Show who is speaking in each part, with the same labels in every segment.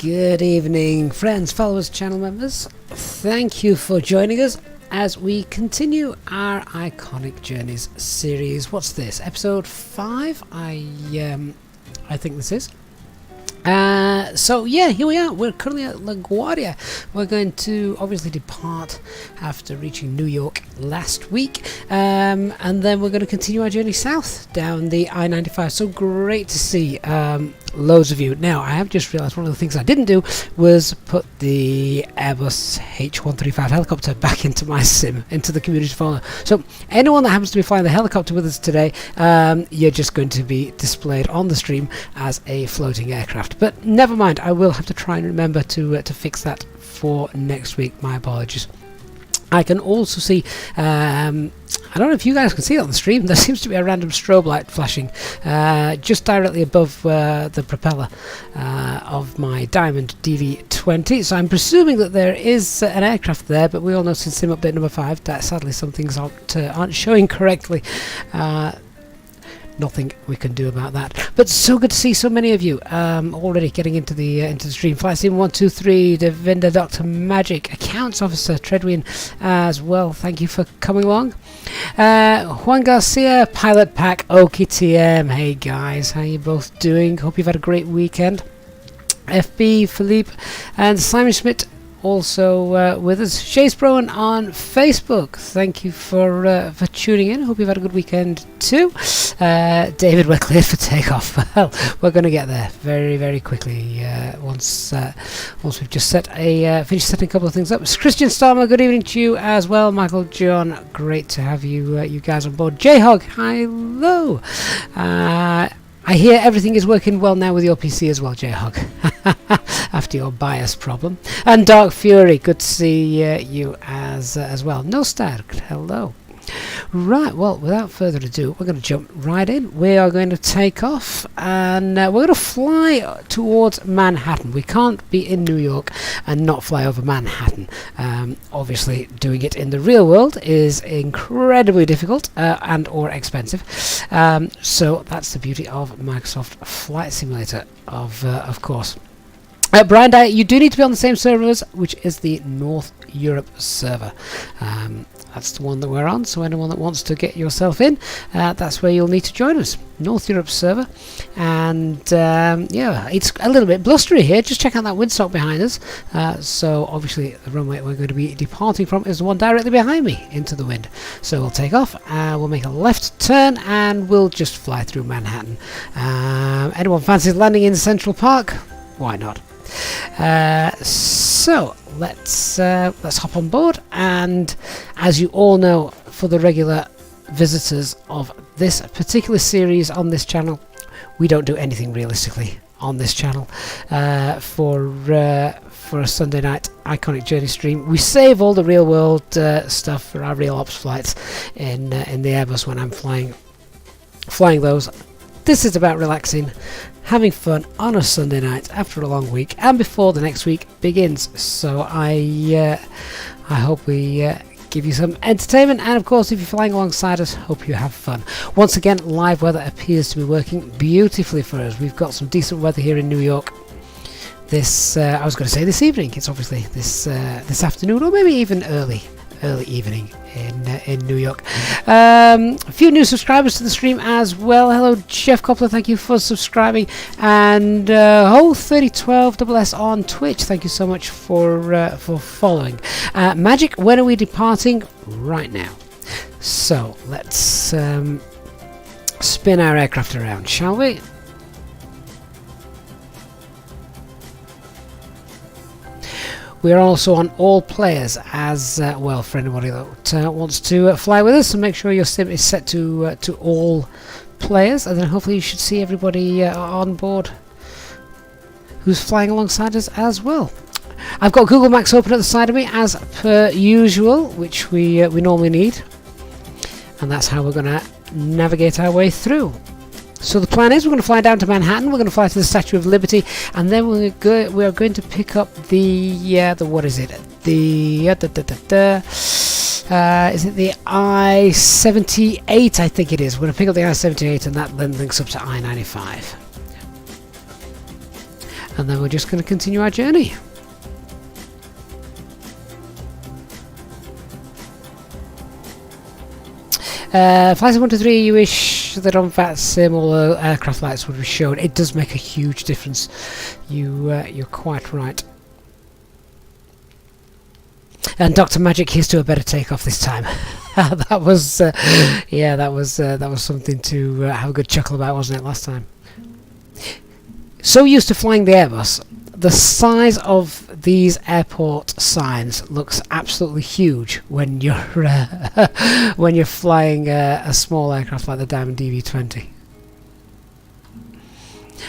Speaker 1: Good evening, friends, followers, channel members. Thank you for joining us as we continue our Iconic Journeys series. What's this? Episode 5? I think this is. So yeah, here we are. We're currently at LaGuardia. We're going to obviously depart after reaching New York last week, and then we're going to continue our journey south down the I-95. So great to see loads of you. Now I have just realised one of the things I didn't do was put the Airbus H135 helicopter back into my sim, into the community folder. So anyone that happens to be flying the helicopter with us today, you're just going to be displayed on the stream as a floating aircraft. But never mind, I will have to try and remember to fix that for next week. My apologies. I can also see, I don't know if you guys can see it on the stream, there seems to be a random strobe light flashing just directly above the propeller of my Diamond DV20. So I'm presuming that there is an aircraft there, but we all know since sim update number 5 that sadly some things aren't showing correctly. Nothing we can do about that. But so good to see so many of you already getting into the stream. Flight Sim 123, Devinda, Dr. Magic, Accounts Officer Treadwin as well. Thank you for coming along. Juan Garcia, Pilot Pack, OKTM. Hey guys, how you both doing? Hope you've had a great weekend. FB, Philippe, and Simon Schmidt also with us. Chase Browan on Facebook. Thank you for tuning in. Hope you've had a good weekend too. David, we're cleared for takeoff. Well, we're going to get there very, very quickly once we've just finished setting a couple of things up. Christian Starmer, good evening to you as well. Michael John, great to have you guys on board. J-Hog, hello. I hear everything is working well now with your PC as well, J-Hog. After your BIOS problem. And Dark Fury, good to see you as well. No Stark, hello. Right, well, without further ado, we're going to jump right in. We are going to take off and we're going to fly towards Manhattan. We can't be in New York and not fly over Manhattan. Obviously, doing it in the real world is incredibly difficult and or expensive. So that's the beauty of Microsoft Flight Simulator, of course. Brian Dyer, you do need to be on the same server as, which is the North Europe server. That's the one that we're on, so anyone that wants to get yourself in, that's where you'll need to join us. North Europe server. And yeah, it's a little bit blustery here. Just check out that windsock behind us. So obviously the runway we're going to be departing from is the one directly behind me into the wind. So we'll take off, we'll make a left turn, and we'll just fly through Manhattan. Anyone fancies landing in Central Park? Why not? So let's hop on board, and as you all know, for the regular visitors of this particular series on this channel, we don't do anything realistically on this channel. For a Sunday night Iconic Journey stream, we save all the real world stuff for our real ops flights in the Airbus when I'm flying those. This is about relaxing, having fun on a Sunday night after a long week and before the next week begins. So I hope we give you some entertainment, and of course if you're flying alongside us, hope you have fun. Once again, live weather appears to be working beautifully for us. We've got some decent weather here in New York. This I was going to say this evening. It's obviously this afternoon, or maybe even early evening in New York. A few new subscribers to the stream as well. Hello Jeff Coppler, thank you for subscribing, and Ho3012SS on Twitch, thank you so much for following. Magic, when are we departing? Right now. So let's spin our aircraft around, shall we? We are also on all players as well for anybody that wants to fly with us. So make sure your sim is set to all players, and then hopefully you should see everybody on board who's flying alongside us as well. I've got Google Maps open at the side of me as per usual, which we normally need, and that's how we're going to navigate our way through. So the plan is we're going to fly down to Manhattan, we're going to fly to the Statue of Liberty, and then we are going to pick up the what is it? The is it the I-78? I think it is. We're going to pick up the I-78, and that then links up to I-95. and then we're just going to continue our journey. Flight 123, you wish that on that sim all aircraft lights would be shown. It does make a huge difference. You're quite right. And Dr. Magic, here's to a better takeoff this time. That was, yeah, that was something to have a good chuckle about, wasn't it, last time? So used to flying the Airbus, the size of these airport signs looks absolutely huge when you're when you're flying a small aircraft like the Diamond DV-20.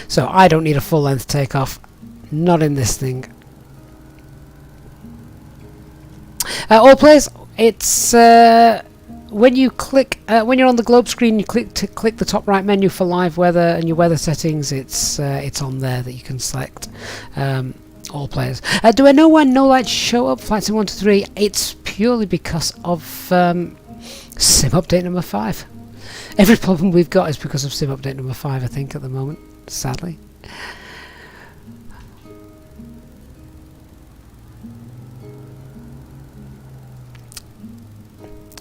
Speaker 1: So I don't need a full-length takeoff, not in this thing. All players, it's when you click when you're on the globe screen, you click the top right menu for live weather and your weather settings. It's on there that you can select all players. Do I know why no lights show up? Flight Sim 123. It's purely because of sim update number 5. Every problem we've got is because of sim update number 5. I think at the moment, sadly.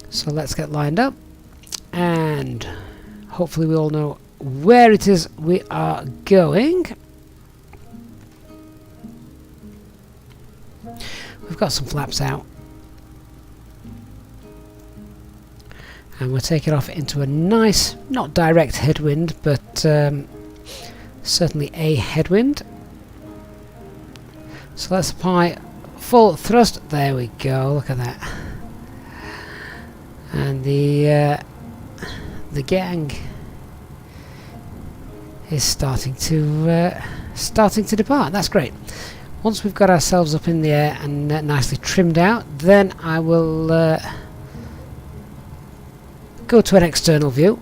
Speaker 1: So let's get lined up, and hopefully we all know where it is we are going. We've got some flaps out, and we're taking off into a nice, not direct headwind, but certainly a headwind. So let's apply full thrust. There we go. Look at that. And the gang is starting to depart. That's great. Once we've got ourselves up in the air and nicely trimmed out, then I will go to an external view.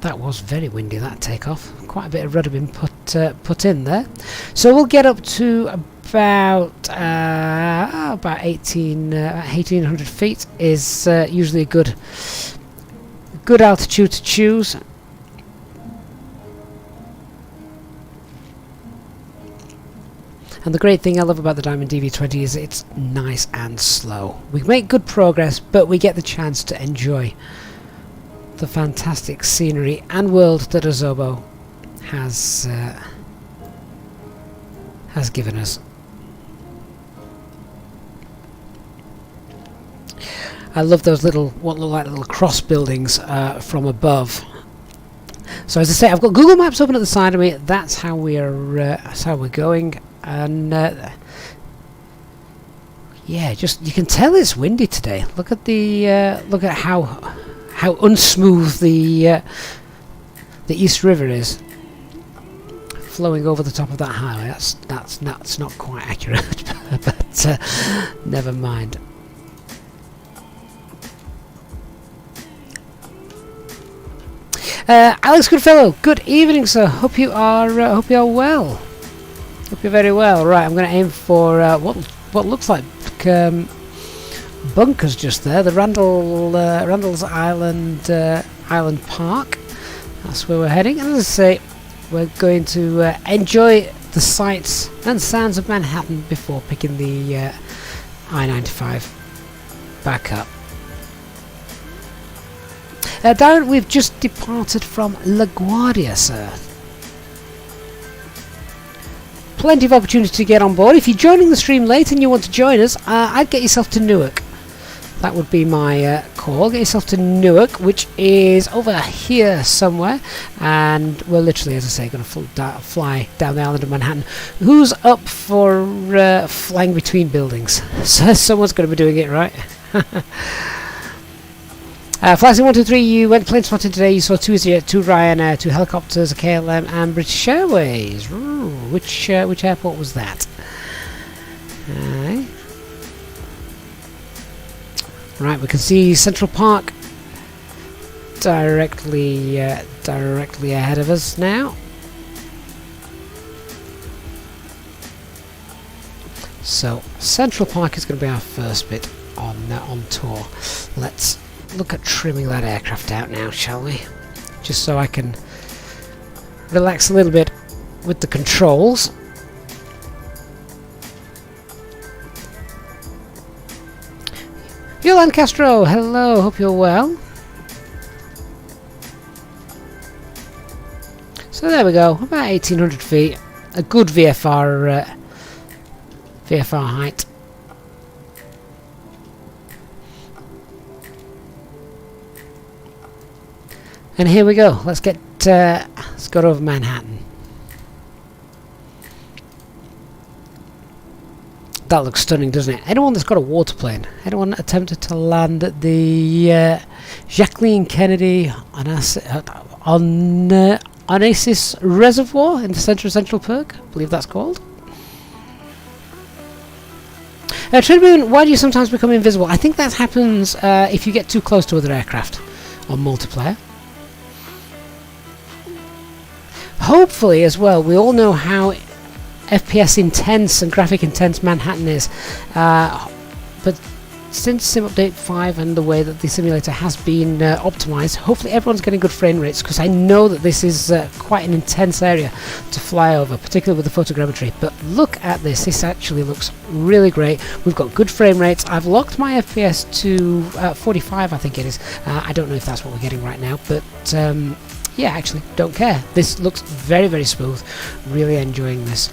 Speaker 1: That was very windy, that takeoff. Quite a bit of rudder been put in there. So we'll get up to about 1800 feet is usually a good altitude to choose. And the great thing I love about the Diamond DV-20 is it's nice and slow. We make good progress, but we get the chance to enjoy the fantastic scenery and world that Azobo has given us. I love those little, what look like little cross buildings from above. So as I say, I've got Google Maps open at the side of me. That's how we're going, and yeah, just you can tell it's windy today. Look at the look at how unsmooth the East River is, flowing over the top of that highway. That's not quite accurate, but never mind. Alex Goodfellow, good evening, sir. Hope you are well. Hope you're very well. Right, I'm going to aim for what looks like bunkers just there. The Randall's Island Island Park. That's where we're heading. And as I say, we're going to enjoy the sights and sounds of Manhattan before picking the I-95 back up. Darren, we've just departed from LaGuardia, sir. Plenty of opportunity to get on board. If you're joining the stream late and you want to join us, I'd get yourself to Newark. That would be my call. Get yourself to Newark, which is over here somewhere. And we're literally, as I say, going to fly down the island of Manhattan. Who's up for flying between buildings? So someone's going to be doing it, right? Flight Sim 123, you went plane spotting today. You saw 2 Ryanair, 2 helicopters, a KLM, and British Airways. Ooh, which airport was that? Right, we can see Central Park directly ahead of us now. So Central Park is going to be our first bit on tour. Let's look at trimming that aircraft out now, shall we? Just so I can relax a little bit with the controls. Yolanda Castro, hello, hope you're well. So there we go, about 1800 feet, a good VFR height. And here we go, let's go over Manhattan. That looks stunning, doesn't it? Anyone that's got a waterplane, anyone attempted to land at the Jacqueline Kennedy Onassis Reservoir in the centre of Central Park, I believe that's called. Tribune, why do you sometimes become invisible? I think that happens if you get too close to other aircraft on multiplayer. Hopefully as well, we all know how FPS intense and graphic intense Manhattan is, but since Sim Update 5 and the way that the simulator has been optimised, hopefully everyone's getting good frame rates, because I know that this is quite an intense area to fly over, particularly with the photogrammetry. But look at this, this actually looks really great. We've got good frame rates. I've locked my FPS to 45, I think it is. I don't know if that's what we're getting right now, but yeah, actually, don't care. This looks very, very smooth. Really enjoying this.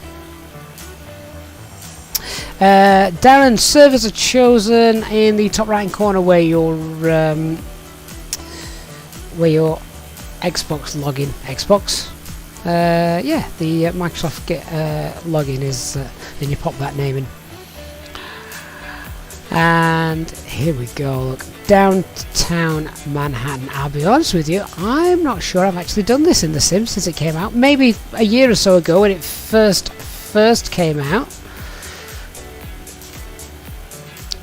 Speaker 1: Darren, servers are chosen in the top right hand corner where your Xbox login. Xbox. Yeah, the Microsoft login is, and you pop that name in. And here we go. Look, downtown Manhattan. I'll be honest with you, I'm not sure I've actually done this in The Sims since it came out. Maybe a year or so ago when it first came out.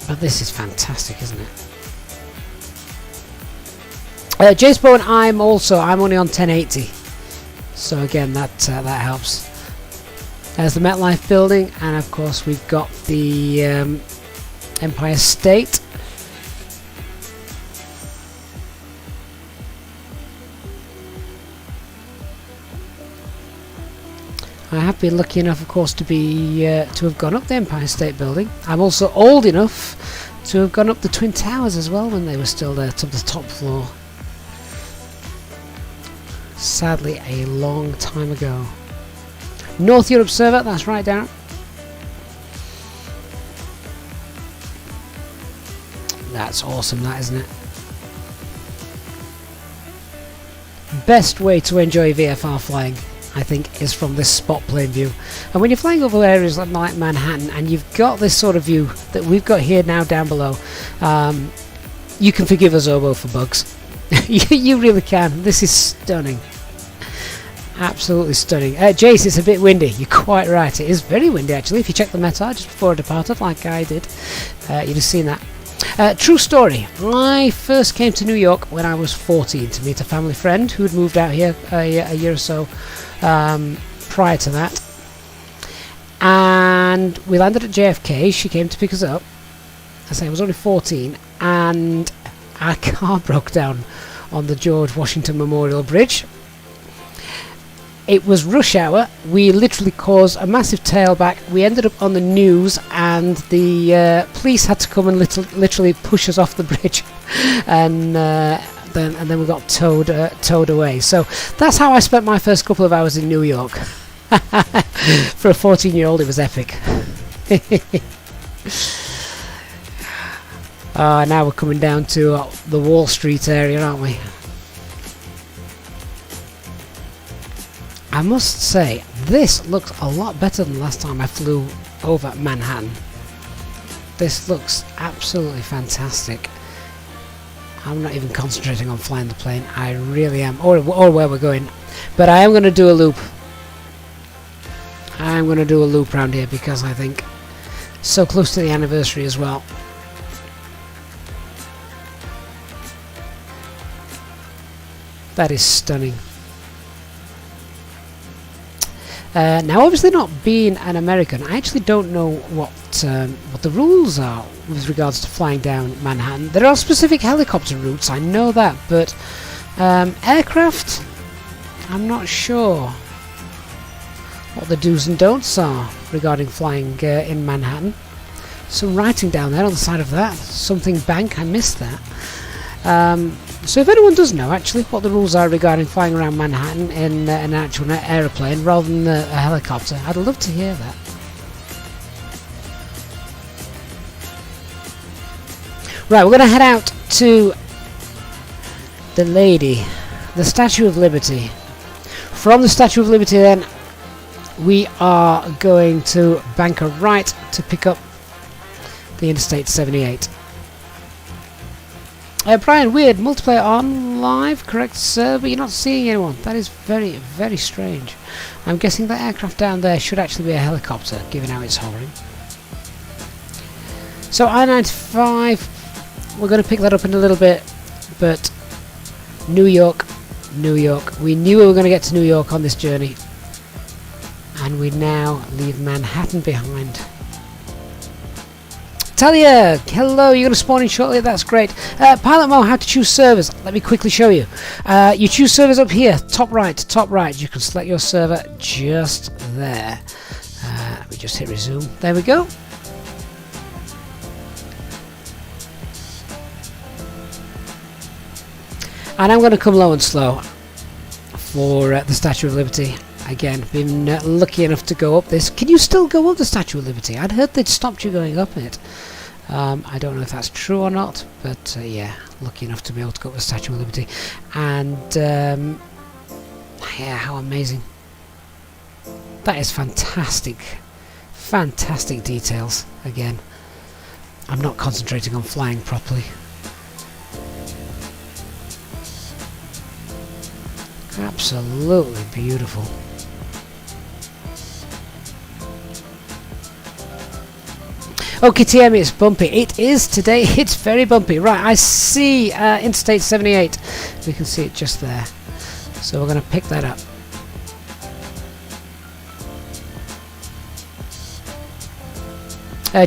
Speaker 1: But this is fantastic, isn't it? Jace Bowen, I'm only on 1080. So again, that helps. There's the MetLife building, and of course we've got the Empire State. I have been lucky enough, of course, to have gone up the Empire State Building. I'm also old enough to have gone up the Twin Towers as well when they were still there, to the top floor. Sadly, a long time ago. North Europe server, that's right, Darren. That's awesome, that, isn't it? Best way to enjoy VFR flying, I think, is from this spot plane view. And when you're flying over areas like Manhattan and you've got this sort of view that we've got here now down below, you can forgive a Zobo for bugs. You really can. This is stunning. Absolutely stunning. Jace, it's a bit windy. You're quite right. It is very windy, actually. If you check the METAR just before I departed, like I did, you'd have seen that. True story. I first came to New York when I was 14 to meet a family friend who had moved out here a year or so prior to that. And we landed at JFK. She came to pick us up. I say I was only 14, and our car broke down on the George Washington Memorial Bridge. It was rush hour. We literally caused a massive tailback. We ended up on the news, and the police had to come and literally push us off the bridge, and then we got towed away. So that's how I spent my first couple of hours in New York. For a 14-year-old, it was epic. Now we're coming down to the Wall Street area, aren't we? I must say, this looks a lot better than the last time I flew over Manhattan. This looks absolutely fantastic. I'm not even concentrating on flying the plane. I really am, or where we're going. But I am going to do a loop. I'm going to do a loop around here because I think so close to the anniversary as well. That is stunning. Now, obviously, not being an American, I actually don't know what the rules are with regards to flying down Manhattan. There are specific helicopter routes, I know that, but aircraft, I'm not sure what the do's and don'ts are regarding flying in Manhattan. Some writing down there on the side of that. Something bank, I missed that. So if anyone does know actually what the rules are regarding flying around Manhattan in an actual aeroplane rather than a helicopter, I'd love to hear that. Right, we're going to head out to the Statue of Liberty. From the Statue of Liberty then, we are going to bank a right to pick up the Interstate 78. Brian, weird, multiplayer on live, correct sir, but you're not seeing anyone. That is very, very strange. I'm guessing that aircraft down there should actually be a helicopter, given how it's hovering. So I-95, we're going to pick that up in a little bit, but New York, we knew we were going to get to New York on this journey, and we now leave Manhattan behind. Talia, hello, you're going to spawn in shortly, that's great. Pilot Mo, how to choose servers? Let me quickly show you. You choose servers up here, top right. You can select your server just there. Let me just hit resume. There we go. And I'm going to come low and slow for the Statue of Liberty. Again, been lucky enough to go up this. Can you still go up the Statue of Liberty? I'd heard they'd stopped you going up it. I don't know if that's true or not, but yeah, lucky enough to be able to go up the Statue of Liberty. And yeah, how amazing. That is fantastic. Fantastic details. Again, I'm not concentrating on flying properly. Absolutely beautiful. Okay, TM, it's bumpy. It is today. It's very bumpy. Right, I see Interstate 78. We can see it just there. So we're going to pick that up.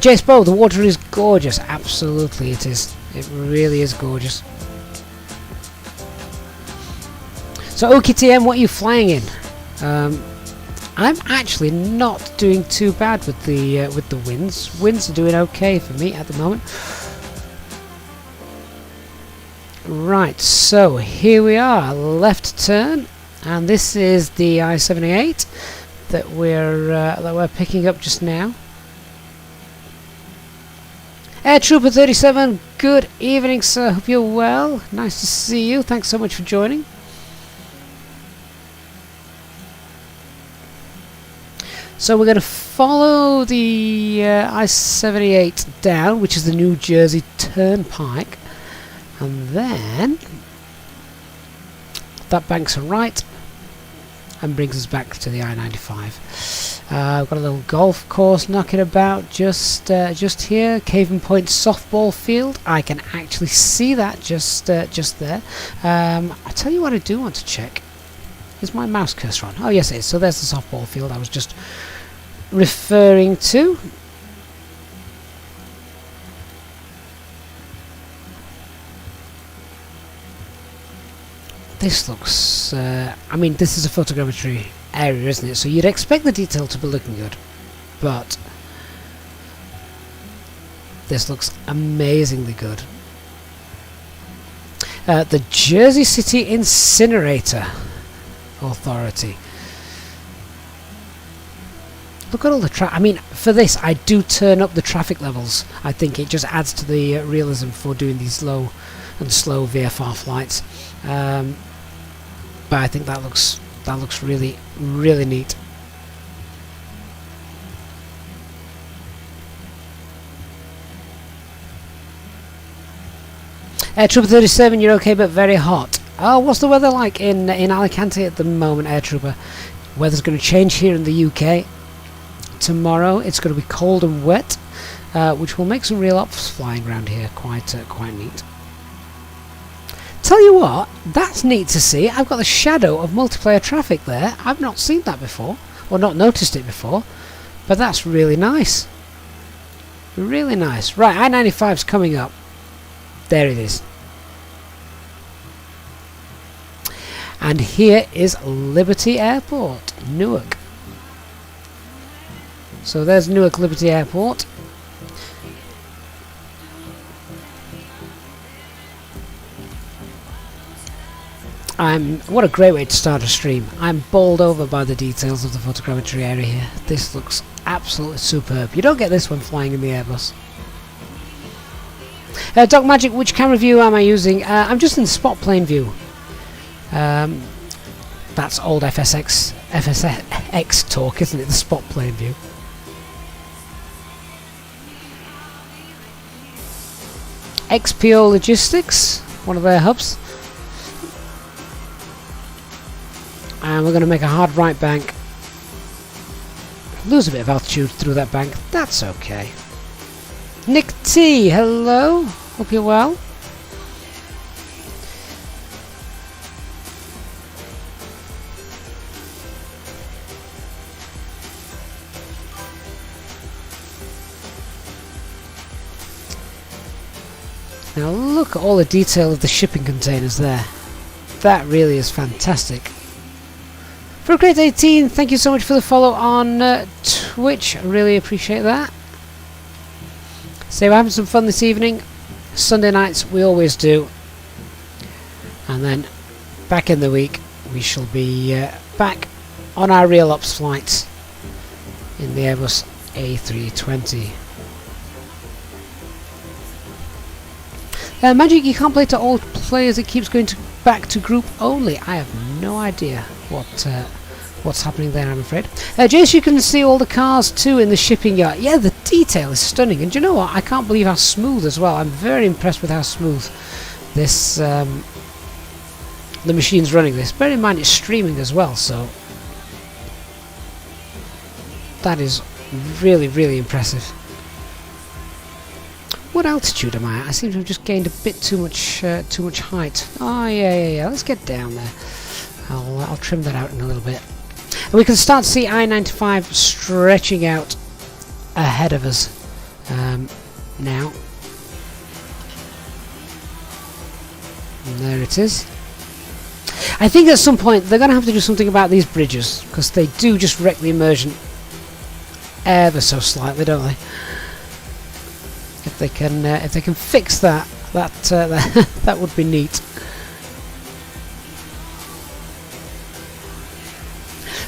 Speaker 1: Jace Bow, the water is gorgeous. Absolutely it is. It really is gorgeous. So OKTM, what are you flying in? I'm actually not doing too bad with the winds. Winds are doing okay for me at the moment. Right, so here we are, left turn, and this is the I-78 that we're picking up just now. Air Trooper 37, good evening, sir. Hope you're well. Nice to see you. Thanks so much for joining. So we're going to follow the I-78 down, which is the New Jersey Turnpike, and then that banks a right and brings us back to the I-95. I've got a little golf course knocking about just here, Caven Point softball field. I can actually see that just there. I tell you what I do want to check. Is my mouse cursor on? Oh yes it is. So there's the softball field I was just referring to. This looks I mean, this is a photogrammetry area, isn't it? So you'd expect the detail to be looking good, but this looks amazingly good. The Jersey City Incinerator Authority. Look at all the traffic. I mean, for this, I do turn up the traffic levels. I think it just adds to the realism for doing these low and slow VFR flights. But I think that looks really, really neat. Air Trooper 37, you're okay, but very hot. Oh, what's the weather like in Alicante at the moment, Air Trooper? Weather's going to change here in the UK. Tomorrow it's going to be cold and wet, which will make some real ops flying around here quite neat. Tell you what, that's neat to see. I've got the shadow of multiplayer traffic there. I've not seen that before, or not noticed it before, but that's really nice. Really nice. Right, I-95's coming up. There it is. And here is Liberty Airport, Newark. So there's Newark Liberty Airport. What a great way to start a stream. I'm bowled over by the details of the photogrammetry area here. This looks absolutely superb. You don't get this when flying in the Airbus. Doc Magic, which camera view am I using? I'm just in spot plane view. That's old FSX talk, isn't it? The spot plane view. XPO Logistics, one of their hubs. And we're going to make a hard right bank. Lose a bit of altitude through that bank. That's okay. Nick T, hello. Hope you're well. Now look at all the detail of the shipping containers there. That really is fantastic. For a great 18, thank you so much for the follow on Twitch. I really appreciate that. So we're having some fun this evening. Sunday nights we always do. And then back in the week we shall be back on our real ops flights in the Airbus A320. Magic, you can't play to all players, it keeps going back to group only. I have no idea what's happening there, I'm afraid. Jace, you can see all the cars too in the shipping yard. Yeah, the detail is stunning, and do you know what? I can't believe how smooth as well. I'm very impressed with how smooth this the machine's running this. Bear in mind it's streaming as well, so that is really, really impressive. What altitude am I at? I seem to have just gained a bit too much height. Oh yeah. Let's get down there. I'll trim that out in a little bit, and we can start to see I-95 stretching out ahead of us now. And there it is. I think at some point they're going to have to do something about these bridges, because they do just wreck the immersion ever so slightly, don't they? If they can fix that, that would be neat.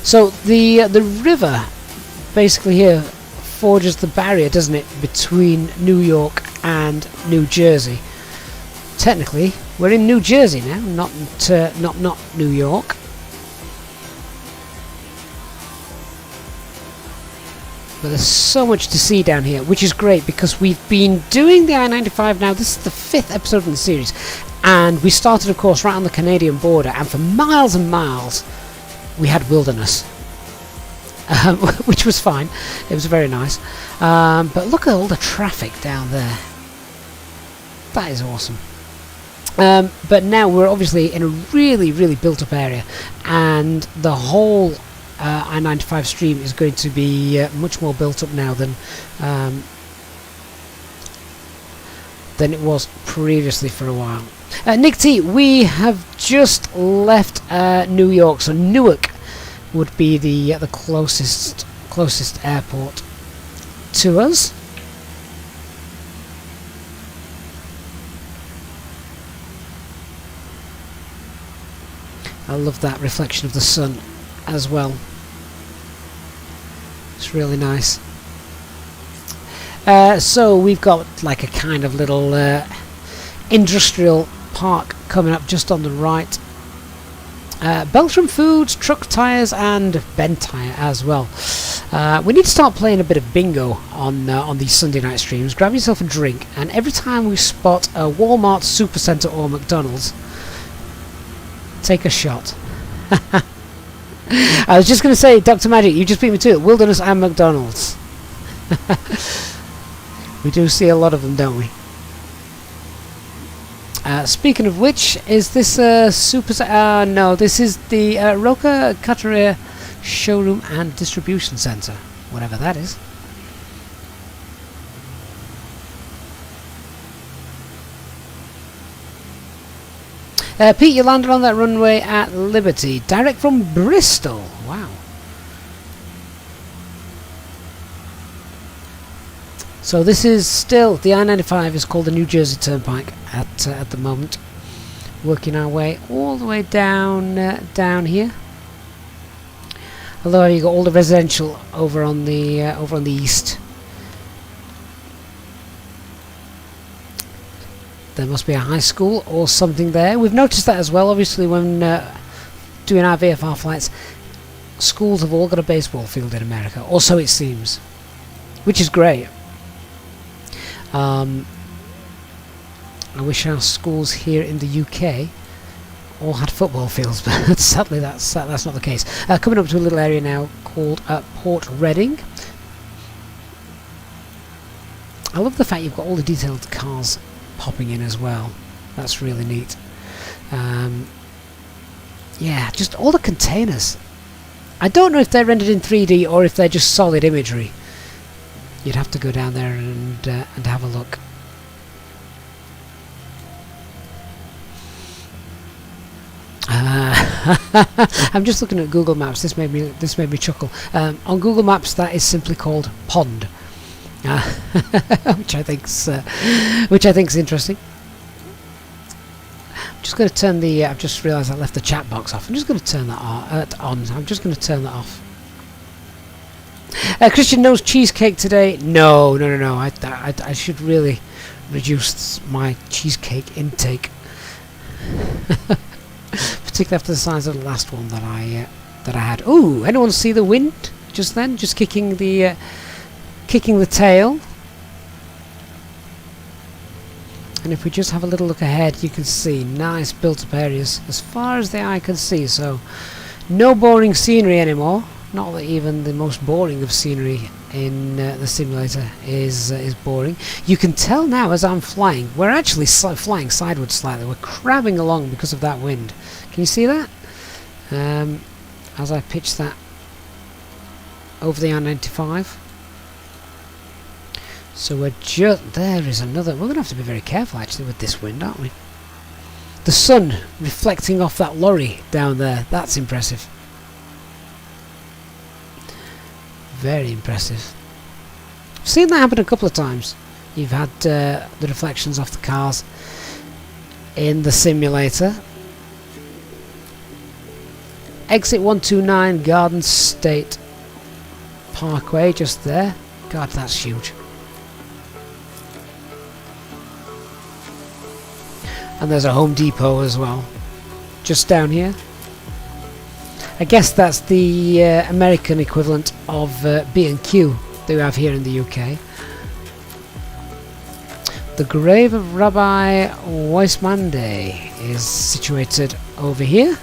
Speaker 1: So the river basically here forges the barrier, doesn't it, between New York and New Jersey. Technically, we're in New Jersey now, not New York. But there's so much to see down here, which is great because we've been doing the I-95 now. This is the 5th episode in the series, and we started, of course, right on the Canadian border, and for miles and miles we had wilderness, which was fine. It was very nice. But look at all the traffic down there. That is awesome. But now we're obviously in a really, really built-up area, and the whole I-95 stream is going to be much more built up now than it was previously for a while. Nick T, we have just left New York, so Newark would be the closest airport to us. I love that reflection of the sun as well. It's really nice. So we've got like a kind of little industrial park coming up just on the right. Beltram Foods, truck tyres, and Ben Tyre as well. We need to start playing a bit of bingo on these Sunday night streams. Grab yourself a drink, and every time we spot a Walmart, Supercenter, or McDonald's, take a shot. I was just going to say, Dr. Magic, you just beat me to it. Wilderness and McDonald's. We do see a lot of them, don't we? Speaking of which, is this super... no, this is the Roca Carteret Showroom and Distribution Centre. Whatever that is. Pete, you landed on that runway at Liberty, direct from Bristol. Wow. So this is still, the I-95 is called the New Jersey Turnpike at the moment. working our way all the way down here. Although you got all the residential over on the east. There must be a high school or something there. We've noticed that as well. Obviously, when doing our VFR flights, schools have all got a baseball field in America, or so it seems, which is great. I wish our schools here in the UK all had football fields, but sadly that's not the case. Coming up to a little area now called Port Reading. I love the fact you've got all the detailed cars popping in as well. That's really neat. Yeah, just all the containers. I don't know if they're rendered in 3D or if they're just solid imagery. You'd have to go down there and have a look. I'm just looking at Google Maps. This made me chuckle. On Google Maps, that is simply called pond, which I think's interesting. I'm just going to turn the. I've just realised I left the chat box off. I'm just going to turn that on. I'm just going to turn that off. Christian knows cheesecake today. No. I should really reduce my cheesecake intake. Particularly after the size of the last one that I had. Ooh, anyone see the wind just then? Just kicking the tail. And if we just have a little look ahead, you can see nice built-up areas as far as the eye can see. So, no boring scenery anymore. Not that even the most boring of scenery in the simulator is boring. You can tell now as I'm flying, we're actually flying sideways slightly. We're crabbing along because of that wind. Can you see that? As I pitch that over the I-95. So we're just... There is another... We're going to have to be very careful actually with this wind, aren't we? The sun reflecting off that lorry down there. That's impressive. Very impressive. I've seen that happen a couple of times. You've had the reflections off the cars in the simulator. Exit 129 Garden State Parkway just there. God, that's huge. And there's a Home Depot as well, just down here. I guess that's the American equivalent of B&Q that we have here in the UK. The grave of Rabbi Weissmande is situated over here.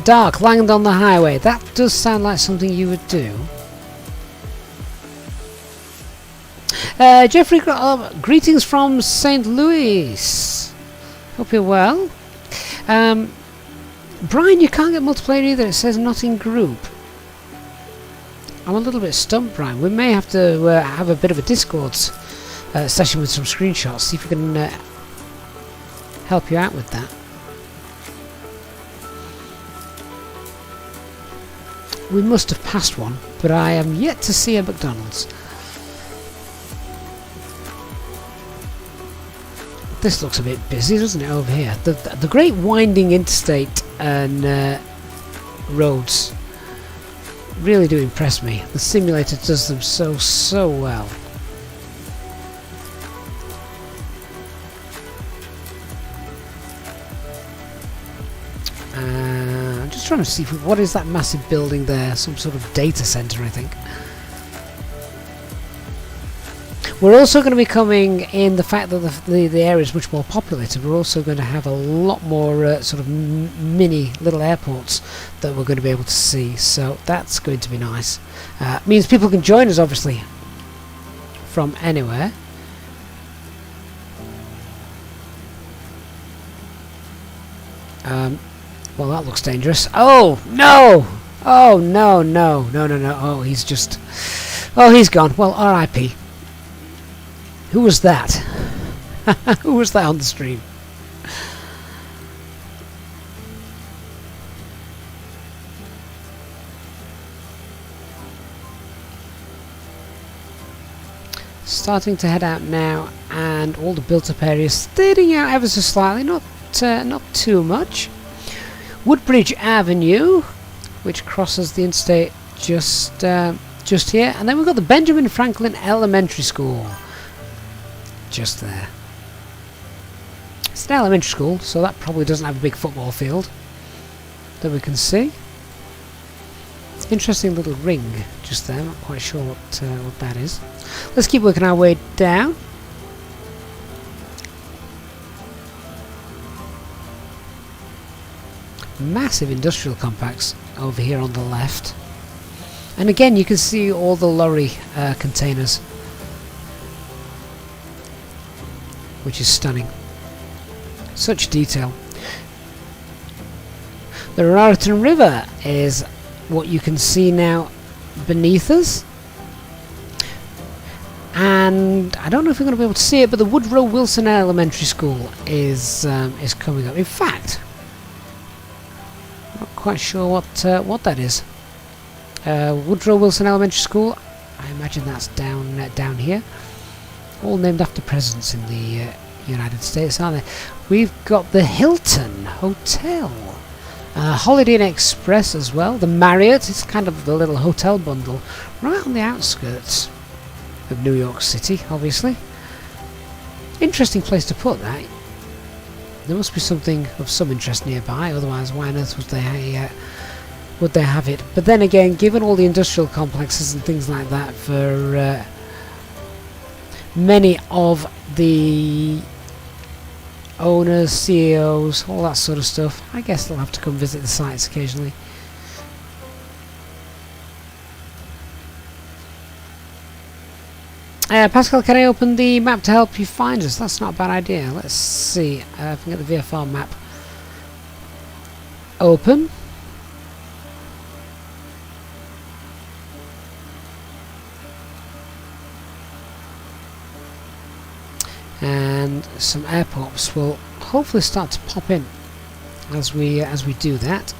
Speaker 1: Dark, land on the highway. That does sound like something you would do. Jeffrey, greetings from St. Louis. Hope you're well. Brian, you can't get multiplayer either. It says not in group. I'm a little bit stumped, Brian. We may have to have a bit of a Discord session with some screenshots. See if we can help you out with that. We must have passed one, but I am yet to see a McDonald's. This looks a bit busy, doesn't it, over here? The great winding interstate and roads really do impress me. The simulator does them so well. I'm just trying to see what is that massive building there. Some sort of data center, I think. We're also going to be coming in the fact that the area is much more populated. We're also going to have a lot more sort of mini little airports that we're going to be able to see. So that's going to be nice. Means people can join us, obviously, from anywhere. Well, that looks dangerous. Oh no! Oh no! Oh, he's just... Oh, he's gone. Well, R.I.P. Who was that? Who was that on the stream? starting to head out now, and all the built-up areas steadying out ever so slightly, not too much. Woodbridge Avenue, which crosses the interstate just here, and then we've got the Benjamin Franklin Elementary School just there. It's an elementary school, so that probably doesn't have a big football field that we can see. Interesting little ring just there, not quite sure what that is. Let's keep working our way down. Massive industrial complex over here on the left. And again you can see all the lorry containers, which is stunning. Such detail. The Raritan River is what you can see now beneath us. And I don't know if we're going to be able to see it, but the Woodrow Wilson Elementary School is coming up. In fact, not quite sure what that is. Woodrow Wilson Elementary School. I imagine that's down here. All named after presidents in the United States, aren't they? We've got the Hilton Hotel, Holiday Inn Express as well. The Marriott. It's kind of the little hotel bundle right on the outskirts of New York City, obviously. Interesting place to put that. There must be something of some interest nearby, otherwise why on earth would they have it? But then again, given all the industrial complexes and things like that for many of the owners, CEOs, all that sort of stuff, I guess they'll have to come visit the sites occasionally. Pascal, can I open the map to help you find us? That's not a bad idea. Let's see if I can get the VFR map open. And some airports will hopefully start to pop in as we do that.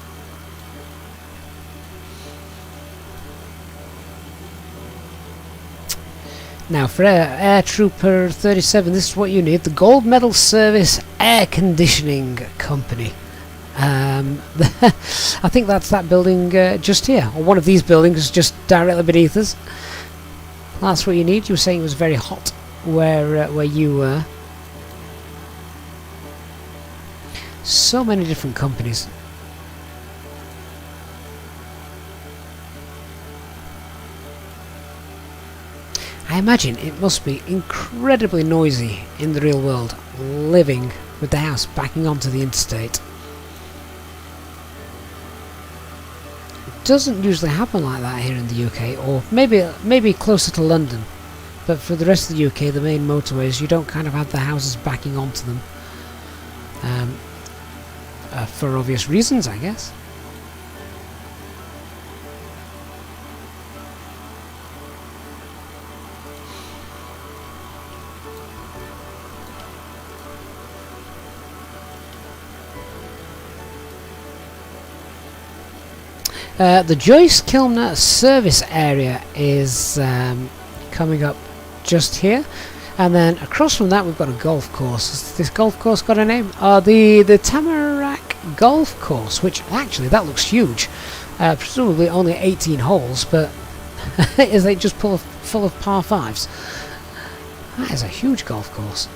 Speaker 1: Now for Air Trooper 37, this is what you need: the Gold Medal Service Air Conditioning Company. I think that's that building just here, or one of these buildings just directly beneath us. That's what you need. You were saying it was very hot where you were. So many different companies. I imagine it must be incredibly noisy in the real world, living with the house backing onto the interstate. It doesn't usually happen like that here in the UK, or maybe closer to London. But for the rest of the UK, the main motorways, you don't kind of have the houses backing onto them. For obvious reasons, I guess. The Joyce Kilner Service Area is coming up just here, and then across from that we've got a golf course. Has this golf course got a name? The Tamarack Golf Course, which actually that looks huge. Presumably only 18 holes, but is it just full of par 5s? That is a huge golf course.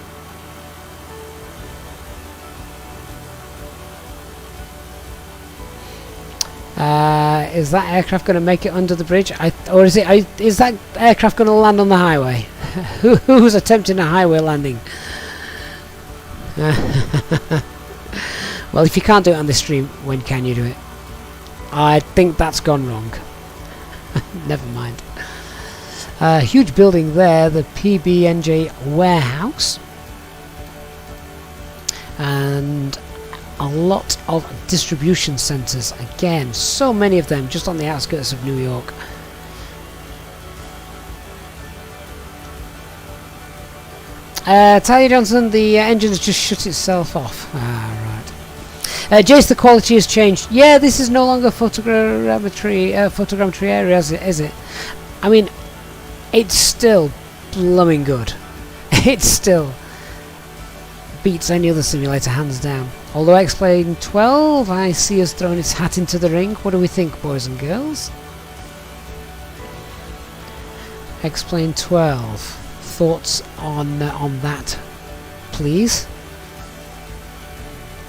Speaker 1: Is that aircraft going to make it under the bridge? Or is that aircraft going to land on the highway? Who's attempting a highway landing? Well, if you can't do it on this stream, when can you do it? I think that's gone wrong. Never mind. Huge building there, the PB&J warehouse, and a lot of distribution centres. Again, so many of them just on the outskirts of New York. Talia Johnson, the engine's just shut itself off. Ah, right. Jace, the quality has changed. Yeah, this is no longer photogrammetry area, is it? I mean, it's still blooming good. It still beats any other simulator, hands down. Although X-Plane 12, I see has thrown its hat into the ring. What do we think, boys and girls? X-Plane 12, thoughts on that, please?